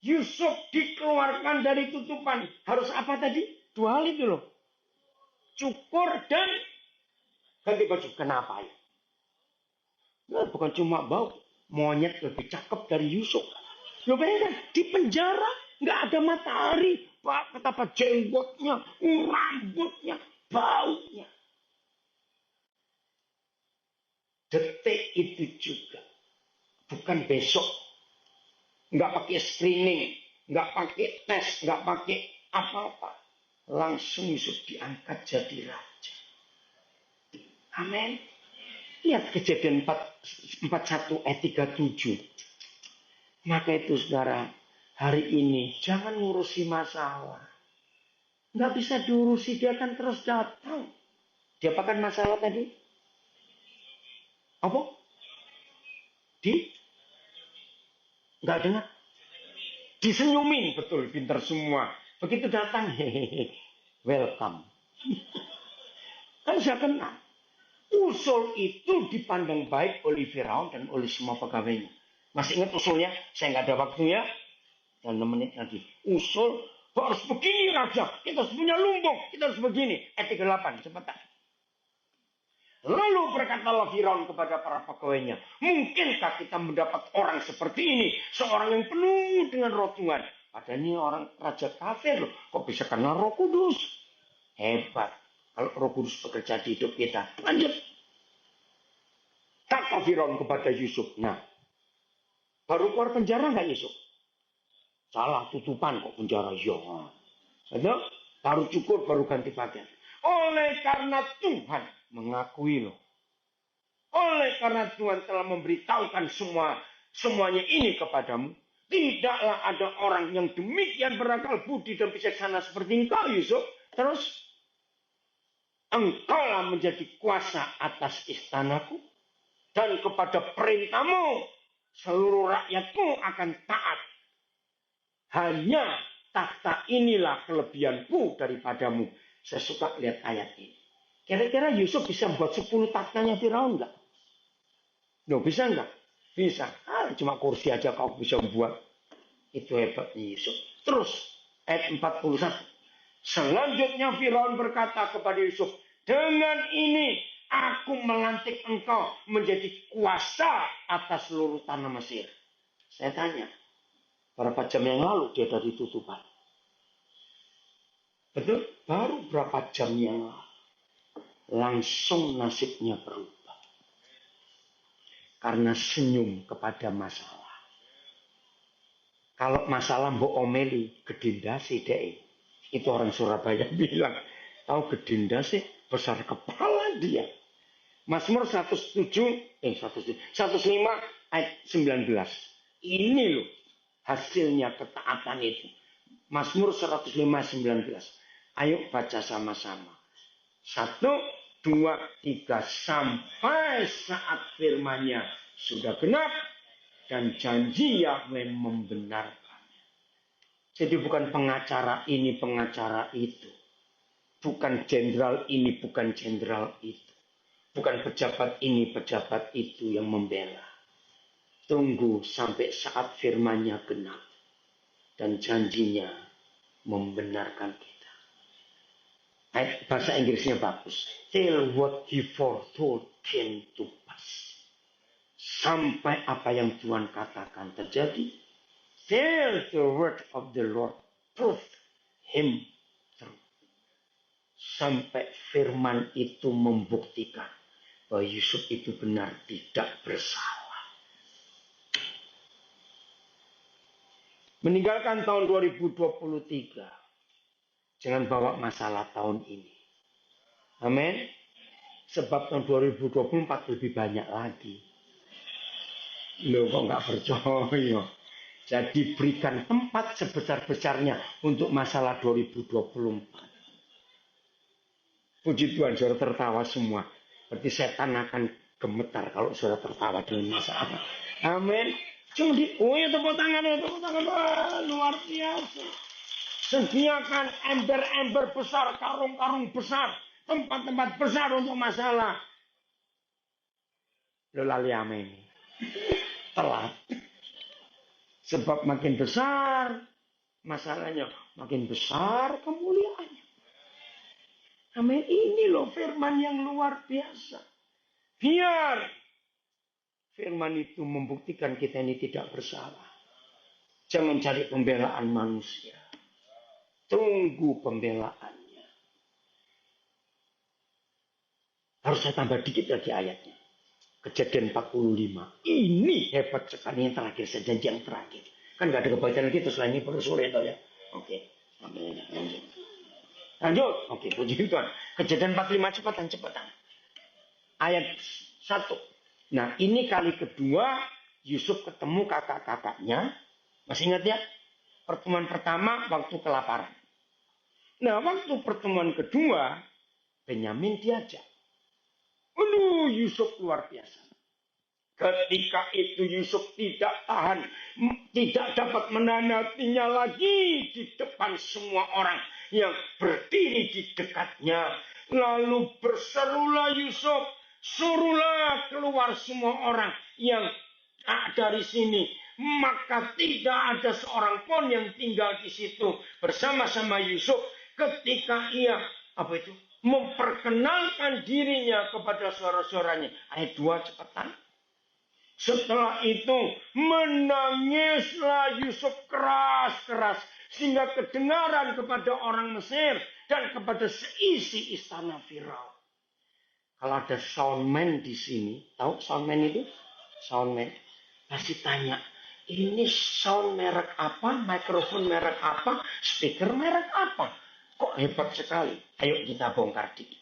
Yusuf dikeluarkan dari tutupan. Harus apa tadi? 2 hal itu loh. Cukur dan ganti baju. Kenapa ya? Nah, bukan cuma bau. Monyet lebih cakep dari Yusuf. Lo bayangkan, di penjara nggak ada matahari. Pak, betapa jenggotnya, rambutnya, baunya. Detik itu juga. Bukan besok. Nggak pakai screening, nggak pakai tes, nggak pakai apa-apa. Langsung Yusuf diangkat jadi raja. Amin. Lihat kejadian 41 ayat 37. Maka itu saudara, hari ini jangan ngurusi masalah. Nggak bisa diurusi, dia akan terus datang. Dia apakan masalah tadi? Apa? Nggak dengar. Disenyumin, betul, pintar semua. Begitu datang, hehehe, welcome. Kan saya kenal. Usul itu dipandang baik oleh Firaun dan oleh semua pegawainya. Masih ingat usulnya? Saya nggak ada waktu ya. Dan 6 menit lagi. Usul harus begini raja. Kita harus punya lumbung. Kita harus begini. Ayat 38, cepetan. Lalu berkatalah Firaun kepada para pegawainya, mungkinkah kita mendapat orang seperti ini, seorang yang penuh dengan roh Tuhan? Padahal ini orang raja kafir loh, kok bisa kenal Roh Kudus? Hebat, kalau Roh Kudus bekerja di hidup kita. Lanjut. Kata Firaun kepada Yusuf, nah, baru keluar penjara nggak Yusuf? Salah, tutupan kok penjara, ya. Baru cukur, baru ganti pakaian. Oleh karena Tuhan mengakui loh. Oleh karena Tuhan telah memberitahukan semuanya ini kepadamu. Tidaklah ada orang yang demikian berakal budi dan bijaksana seperti engkau Yusuf. Terus engkaulah menjadi kuasa atas istanaku. Dan kepada perintahmu seluruh rakyatku akan taat. Hanya takhta inilah kelebihanku daripadamu. Saya suka lihat ayat ini. Kira-kira Yusuf bisa membuat 10 takhtanya Firaun enggak? Loh, bisa enggak? Bisa. Cuma kursi aja kau bisa membuat. Itu hebatnya Yusuf. Terus, ayat 41. Selanjutnya Firaun berkata kepada Yusuf, dengan ini aku melantik engkau menjadi kuasa atas seluruh tanah Mesir. Saya tanya, Berapa jam yang lalu dia dari tutupan. Betul? Baru berapa jam yang lalu. Langsung nasibnya berubah. Karena senyum kepada masalah. Kalau masalah mbok omeli, gedindasi deh. Itu orang Surabaya bilang. Tahu gedindasi, besar kepala dia. Mazmur 105 ayat 19. Ini loh hasilnya ketaatan itu. Mazmur 105:19. Ayo baca sama-sama. 1, 2, 3 sampai saat firman-Nya sudah genap dan janji Yahweh membenarkan. Jadi bukan pengacara ini, pengacara itu. Bukan jenderal ini, bukan jenderal itu. Bukan pejabat ini, pejabat itu yang membela. Tunggu sampai saat firman-Nya genap. Dan janjinya membenarkan kita. Bahasa Inggrisnya bagus. Till what he foretold came to pass. Sampai apa yang Tuhan katakan terjadi. Till the word of the Lord proved him true. Sampai firman itu membuktikan bahwa Yusuf itu benar tidak bersalah. Meninggalkan tahun 2023. Jangan bawa masalah tahun ini. Amin. Sebab tahun 2024 lebih banyak lagi. Loh kok nggak percaya. Jadi berikan tempat sebesar-besarnya untuk masalah 2024. Puji Tuhan, saudara tertawa semua. Berarti setan akan gemetar kalau saudara tertawa dengan masalah. Amin. Cuma tepuk tangan. Wah, luar biasa. Sediakan ember-ember besar, karung-karung besar, tempat-tempat besar untuk masalah. Lolali amin. Telat. Sebab makin besar masalahnya, makin besar kemuliaannya. Amin. Ini loh firman yang luar biasa. Biar firman itu membuktikan kita ini tidak bersalah. Jangan cari pembelaan manusia. Tunggu pembelaannya. Harus saya tambah dikit lagi ayatnya. Kejadian 45. Ini hebat sekali yang terakhir. Sejanji yang terakhir. Kan gak ada kebaikan lagi. Selain ini perlu sore itu ya. Oke. Lanjut. Oke. Puji Tuhan. Kejadian 45 cepetan. Ayat 1. Nah, ini kali kedua Yusuf ketemu kakak-kakaknya. Masih ingat ya? Pertemuan pertama waktu kelaparan. Nah, waktu pertemuan kedua Benyamin diajak. Yusuf luar biasa. Ketika itu Yusuf tidak tahan, tidak dapat menahan hatinya lagi di depan semua orang yang berdiri di dekatnya. Lalu berserulah Yusuf, suruhlah keluar semua orang yang dari sini. Maka tidak ada seorang pun yang tinggal di situ bersama-sama Yusuf ketika ia memperkenalkan dirinya kepada saudara-saudaranya. Ayat 2 cepetan. Setelah itu menangislah Yusuf keras-keras sehingga kedengaran kepada orang Mesir dan kepada seisi istana Firaun. Kalau ada soundman di sini, tahu soundman itu? Soundman pasti tanya, ini sound merek apa, mikrofon merek apa, speaker merek apa? Kok hebat sekali? Ayo kita bongkar dikit.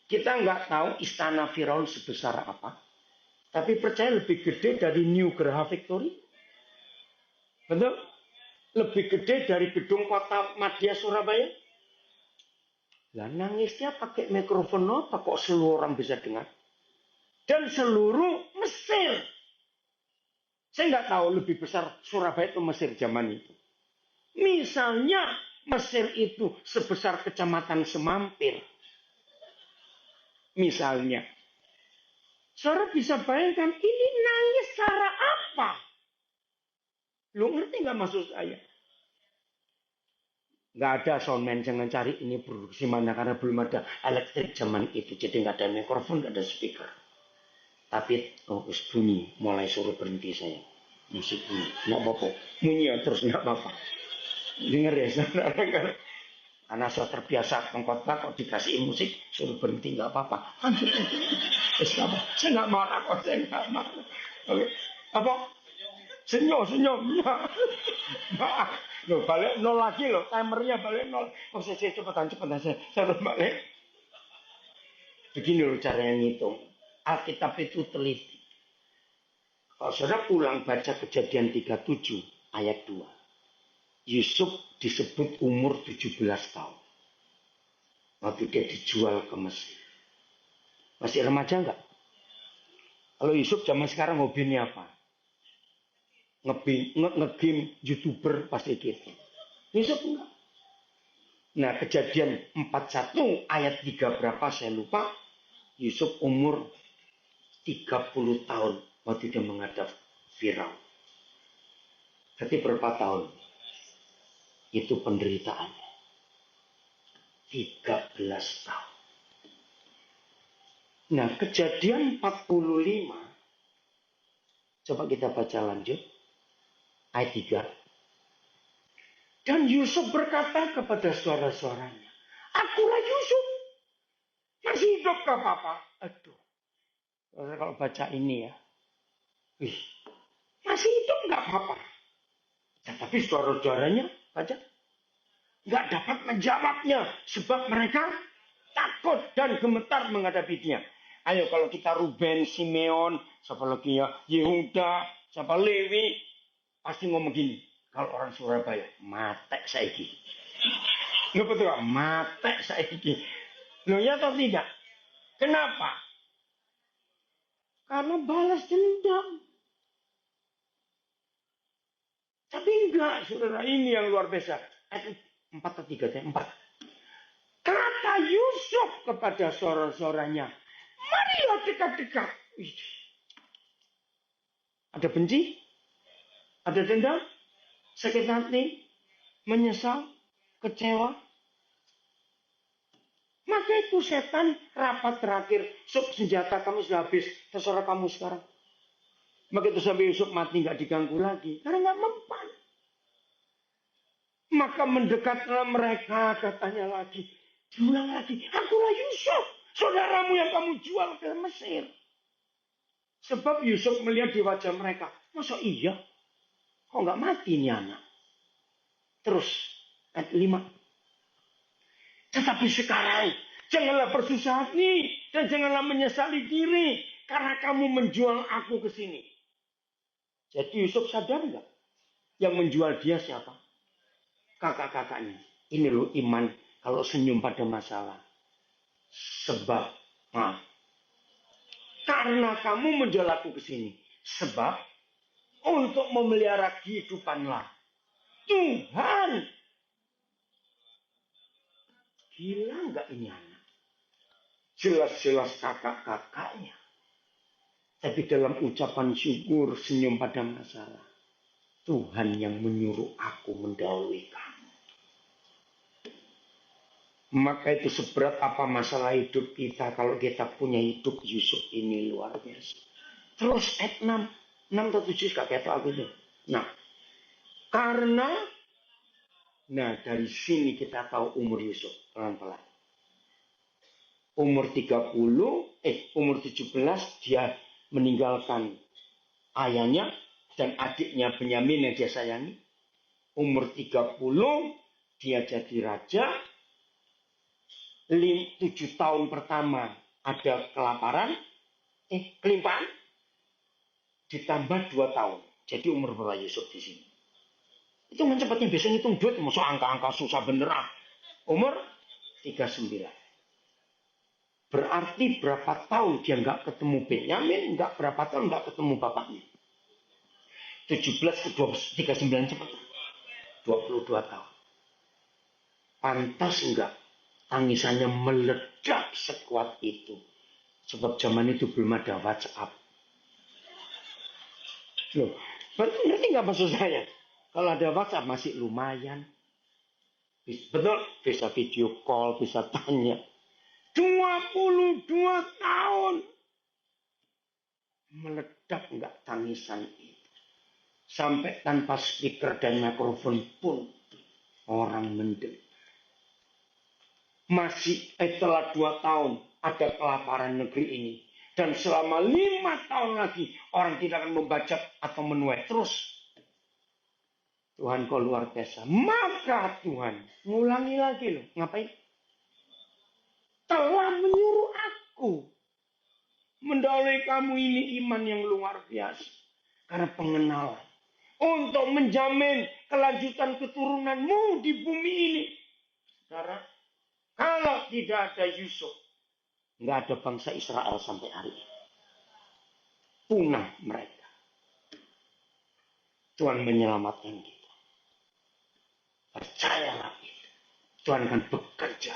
Kita nggak tahu istana Firaun sebesar apa. Tapi percaya lebih gede dari New Geraha Victory. Betul? Lebih gede dari gedung kota Madya Surabaya. Lah nangisnya pakai mikrofon apa kok seluruh orang bisa dengar? Dan seluruh Mesir. Saya nggak tahu lebih besar Surabaya atau Mesir zaman itu. Misalnya Mesir itu sebesar kecamatan Semampir. Misalnya. Saudara bisa bayangkan ini nangis cara apa? Lu ngerti nggak maksud saya? Nggak ada soundman, jangan cari ini produksi mana karena belum ada elektrik zaman itu. Jadi nggak ada mikrofon, nggak ada speaker. Tapi bunyi, mulai suruh berhenti saya. Musik bunyi, nggak apa-apa. Bunyi ya terus nggak apa-apa. Dengar ya, saudara. Karena sudah terbiasa pengkhotbah kok dikasih musik suruh berhenti nggak apa-apa. Saya nggak marah kok, saya nggak marah. Oke. Apa? Senyum. Nah, loh, balik nol lagi loh, timernya balik nol. Oh, saya cepetan saya balik. Begini loh caranya ngitung. Alkitab itu teliti. Kalau saudara pulang baca Kejadian 37 ayat 2. Yusuf disebut umur 17 tahun. Waktu dia dijual ke Mesir. Masih remaja enggak? Kalau Yusuf zaman sekarang hobinya apa? Nge-game YouTuber pasti gitu. Yusuf enggak. Nah, Kejadian 41 ayat 3 berapa saya lupa. Yusuf umur 30 tahun waktu dia menghadap Firaun. Berarti berapa tahun? Itu penderitaannya. 13 tahun. Nah, Kejadian 45. Coba kita baca lanjut. Ayat 3. Dan Yusuf berkata kepada suara-suaranya, akulah Yusuf. Masih hidup gak apa-apa? Aduh. Kalau baca ini ya. Wih, masih hidup gak apa-apa. Ya, tapi suara-suaranya baca. Gak dapat menjawabnya. Sebab mereka takut dan gemetar menghadapi dia. Ayo kalau kita Ruben, Simeon, siapa lagi ya, Yehuda, siapa Lewi, pasti ngomong gini. Kalau orang Surabaya, matek saiki. Nggak betul, matek saiki. Loh ya atau tidak? Kenapa? Karena balas dendam. Tapi enggak, saudara, ini yang luar biasa. Ayat 4 atau 3, 4. Kata Yusuf kepada saudara-saudaranya, marilah dekat-dekat. Ada benci? Ada dendam? Sakit hati? Menyesal? Kecewa? Maka itu setan rapat terakhir. Sup, senjata kamu sudah habis. Terserah kamu sekarang. Maka itu sampai Yusuf mati gak diganggu lagi. Karena gak mempan. Maka mendekatlah mereka, katanya lagi. Diulang lagi. Akulah Yusuf. Saudaramu yang kamu jual ke Mesir. Sebab Yusuf melihat di wajah mereka. Masa iya? Kok gak mati nih anak? Terus, ayat 5. Tetapi sekarang, janganlah bersusah hati dan janganlah menyesali diri karena kamu menjual aku ke sini. Jadi Yusuf sadar nggak? Yang menjual dia siapa? Kakak-kakaknya. Ini loh iman kalau senyum pada masalah. Sebab, karena kamu menjual aku ke sini. Sebab, untuk memelihara kehidupanlah Tuhan. Gila nggak ini anak? Jelas-jelas kakak-kakaknya. Tapi dalam ucapan syukur, senyum pada masalah. Tuhan yang menyuruh aku mendahului kamu. Maka itu seberat apa masalah hidup kita kalau kita punya hidup Yusuf ini luar biasa. Terus ayat 6. 6 atau 7 kakek aku itu. Nah, karena dari sini kita tahu umur Yusuf pelan-pelan. Umur 17 dia meninggalkan ayahnya dan adiknya Benyamin yang dia sayangi. Umur 30 dia jadi raja. 7 tahun pertama ada kelimpahan. Ditambah 2 tahun. Jadi umur berapa Yusuf di sini? Itu kan cepatnya biasanya hitung duit. Masuk angka-angka susah bener. Umur 39. Berarti berapa tahun dia nggak ketemu Benyamin, berapa tahun nggak ketemu bapaknya. 17 ke 39 cepat. 22 tahun. Pantas enggak tangisannya meledak sekuat itu. Sebab zaman itu belum ada WhatsApp. Loh, ngerti nggak maksud saya? Kalau ada WhatsApp masih lumayan. Betul, bisa video call, bisa tanya. 22 tahun. Meledak enggak tangisan itu. Sampai tanpa speaker dan mikrofon pun orang mendengar. Masih setelah 2 tahun ada kelaparan negeri ini. Dan selama 5 tahun lagi orang tidak akan membajak atau menuai. Terus Tuhan kau luar biasa. Maka Tuhan ngulangi lagi loh. Ngapain? Telah menyuruh aku mendahului kamu ini iman yang luar biasa. Karena pengenalan. Untuk menjamin kelanjutan keturunanmu di bumi ini. Saudara, kalau tidak ada Yusuf, nggak ada bangsa Israel sampai hari ini. Punah mereka. Tuhan menyelamatkan kita. Percayalah itu. Tuhan akan bekerja.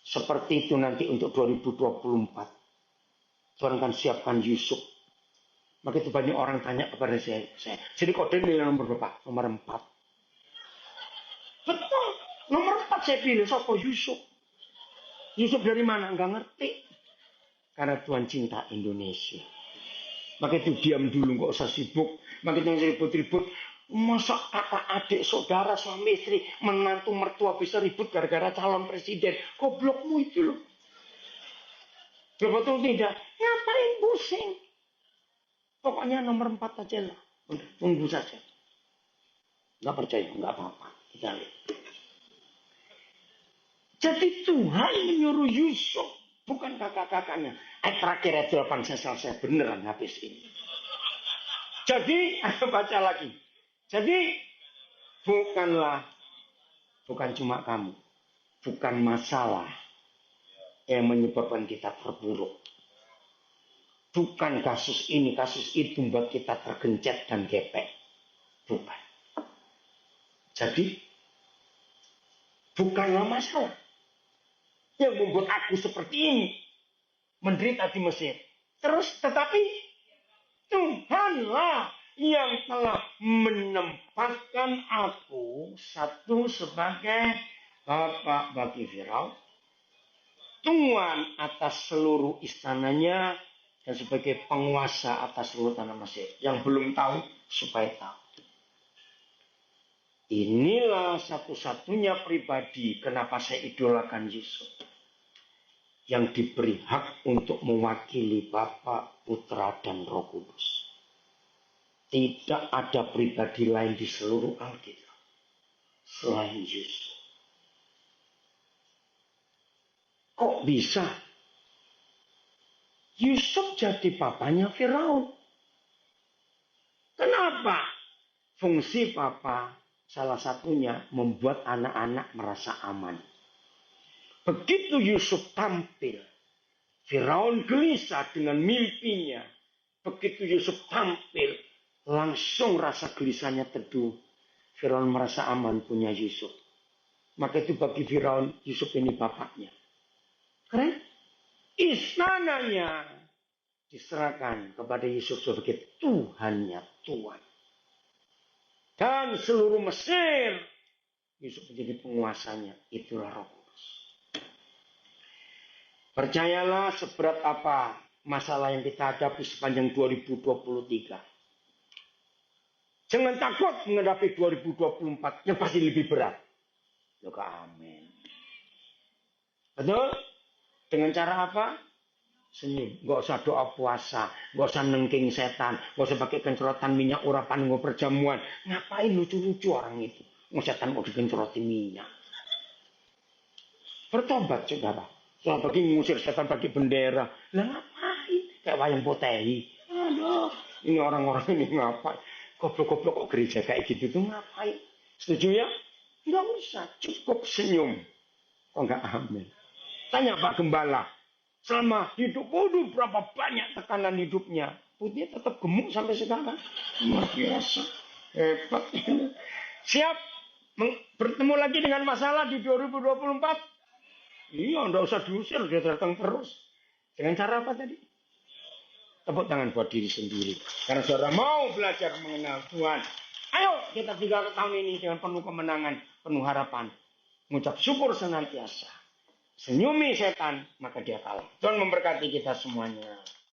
Seperti itu nanti untuk 2024. Tuhan akan siapkan Yusuf. Maka itu banyak orang tanya kepada saya. Jadi kode nilai nomor berapa? Nomor 4. Betul. Nomor 4 saya pilih. Siapa? Yusuf. Yusuf dari mana? Enggak ngerti. Karena Tuhan cinta Indonesia. Maka itu diam dulu. Enggak usah sibuk. Maka itu yang ribut-ribut. Masa kakak adik, saudara, suami istri, menantu mertua bisa ribut gara-gara calon presiden. Goblokmu itu loh. Betul tidak? Ngapain pusing? Pokoknya nomor 4 aja lah. Udah, tunggu saja. Nggak percaya, nggak apa-apa. Kita lihat. Jadi Tuhan menyuruh Yusuf, bukan kakak-kakaknya. Terakhir itu 8 saya selesai beneran habis ini. Jadi, baca lagi. Jadi, bukan cuma kamu. Bukan masalah yang menyebabkan kita terpuruk. Bukan kasus ini, kasus itu membuat kita tergencet dan gepek. Bukan. Jadi, bukanlah masalah yang membuat aku seperti ini. Menderita di Mesir. Terus, tetapi, Tuhanlah yang telah menempatkan aku satu sebagai bapak bagi Firaun. Tuan atas seluruh istananya. Dan sebagai penguasa atas seluruh tanah Mesir. Yang belum tahu, supaya tahu. Inilah satu-satunya pribadi kenapa saya idolakan Yusuf. Yang diberi hak untuk mewakili Bapa, Putra, dan Roh Kudus. Tidak ada pribadi lain di seluruh Alkitab selain Yusuf. Kok bisa? Yusuf jadi papanya Firaun. Kenapa? Fungsi papa salah satunya membuat anak-anak merasa aman. Begitu Yusuf tampil, Firaun gelisah dengan mimpinya. Begitu Yusuf tampil, langsung rasa gelisahnya teduh. Firaun merasa aman punya Yusuf. Maka itu bagi Firaun, Yusuf ini bapaknya. Keren? Istananya diserahkan kepada Yusuf sebagai Tuhannya Tuhan. Dan seluruh Mesir, Yusuf menjadi penguasanya. Itulah Roh Kudus. Percayalah seberat apa masalah yang kita hadapi sepanjang 2023. Jangan takut menghadapi 2024 yang pasti lebih berat. Loka amin. Betul? Dengan cara apa? Senyum. Gak usah doa puasa. Gak usah nengking setan. Gak usah pakai kencrotan minyak urapan gue perjamuan. Ngapain lucu-lucu orang itu? Setan mau dikencrotin minyak. Bertobat saudara. Soal bagi ngusir setan bagi bendera. Lah ngapain? Kayak wayang potehi. Aduh. Ini orang-orang ini ngapain? Goblok-goblok kok gereja kayak gitu tuh ngapain? Setuju ya? Gak usah. Cukup senyum. Kok gak amin? Tanya Pak Gembala, selama hidup, waduh berapa banyak tekanan hidupnya. Putih tetap gemuk sampai sekarang. Luar biasa. Hebat. Siap bertemu lagi dengan masalah di 2024? Iya, enggak usah diusir, dia datang terus. Dengan cara apa tadi? Tepuk tangan buat diri sendiri. Karena saudara mau belajar mengenal Tuhan. Ayo kita tinggal tahun ini dengan penuh kemenangan, penuh harapan. Mengucap syukur senantiasa. Senyumi setan, maka dia kalah. Tuhan memberkati kita semuanya.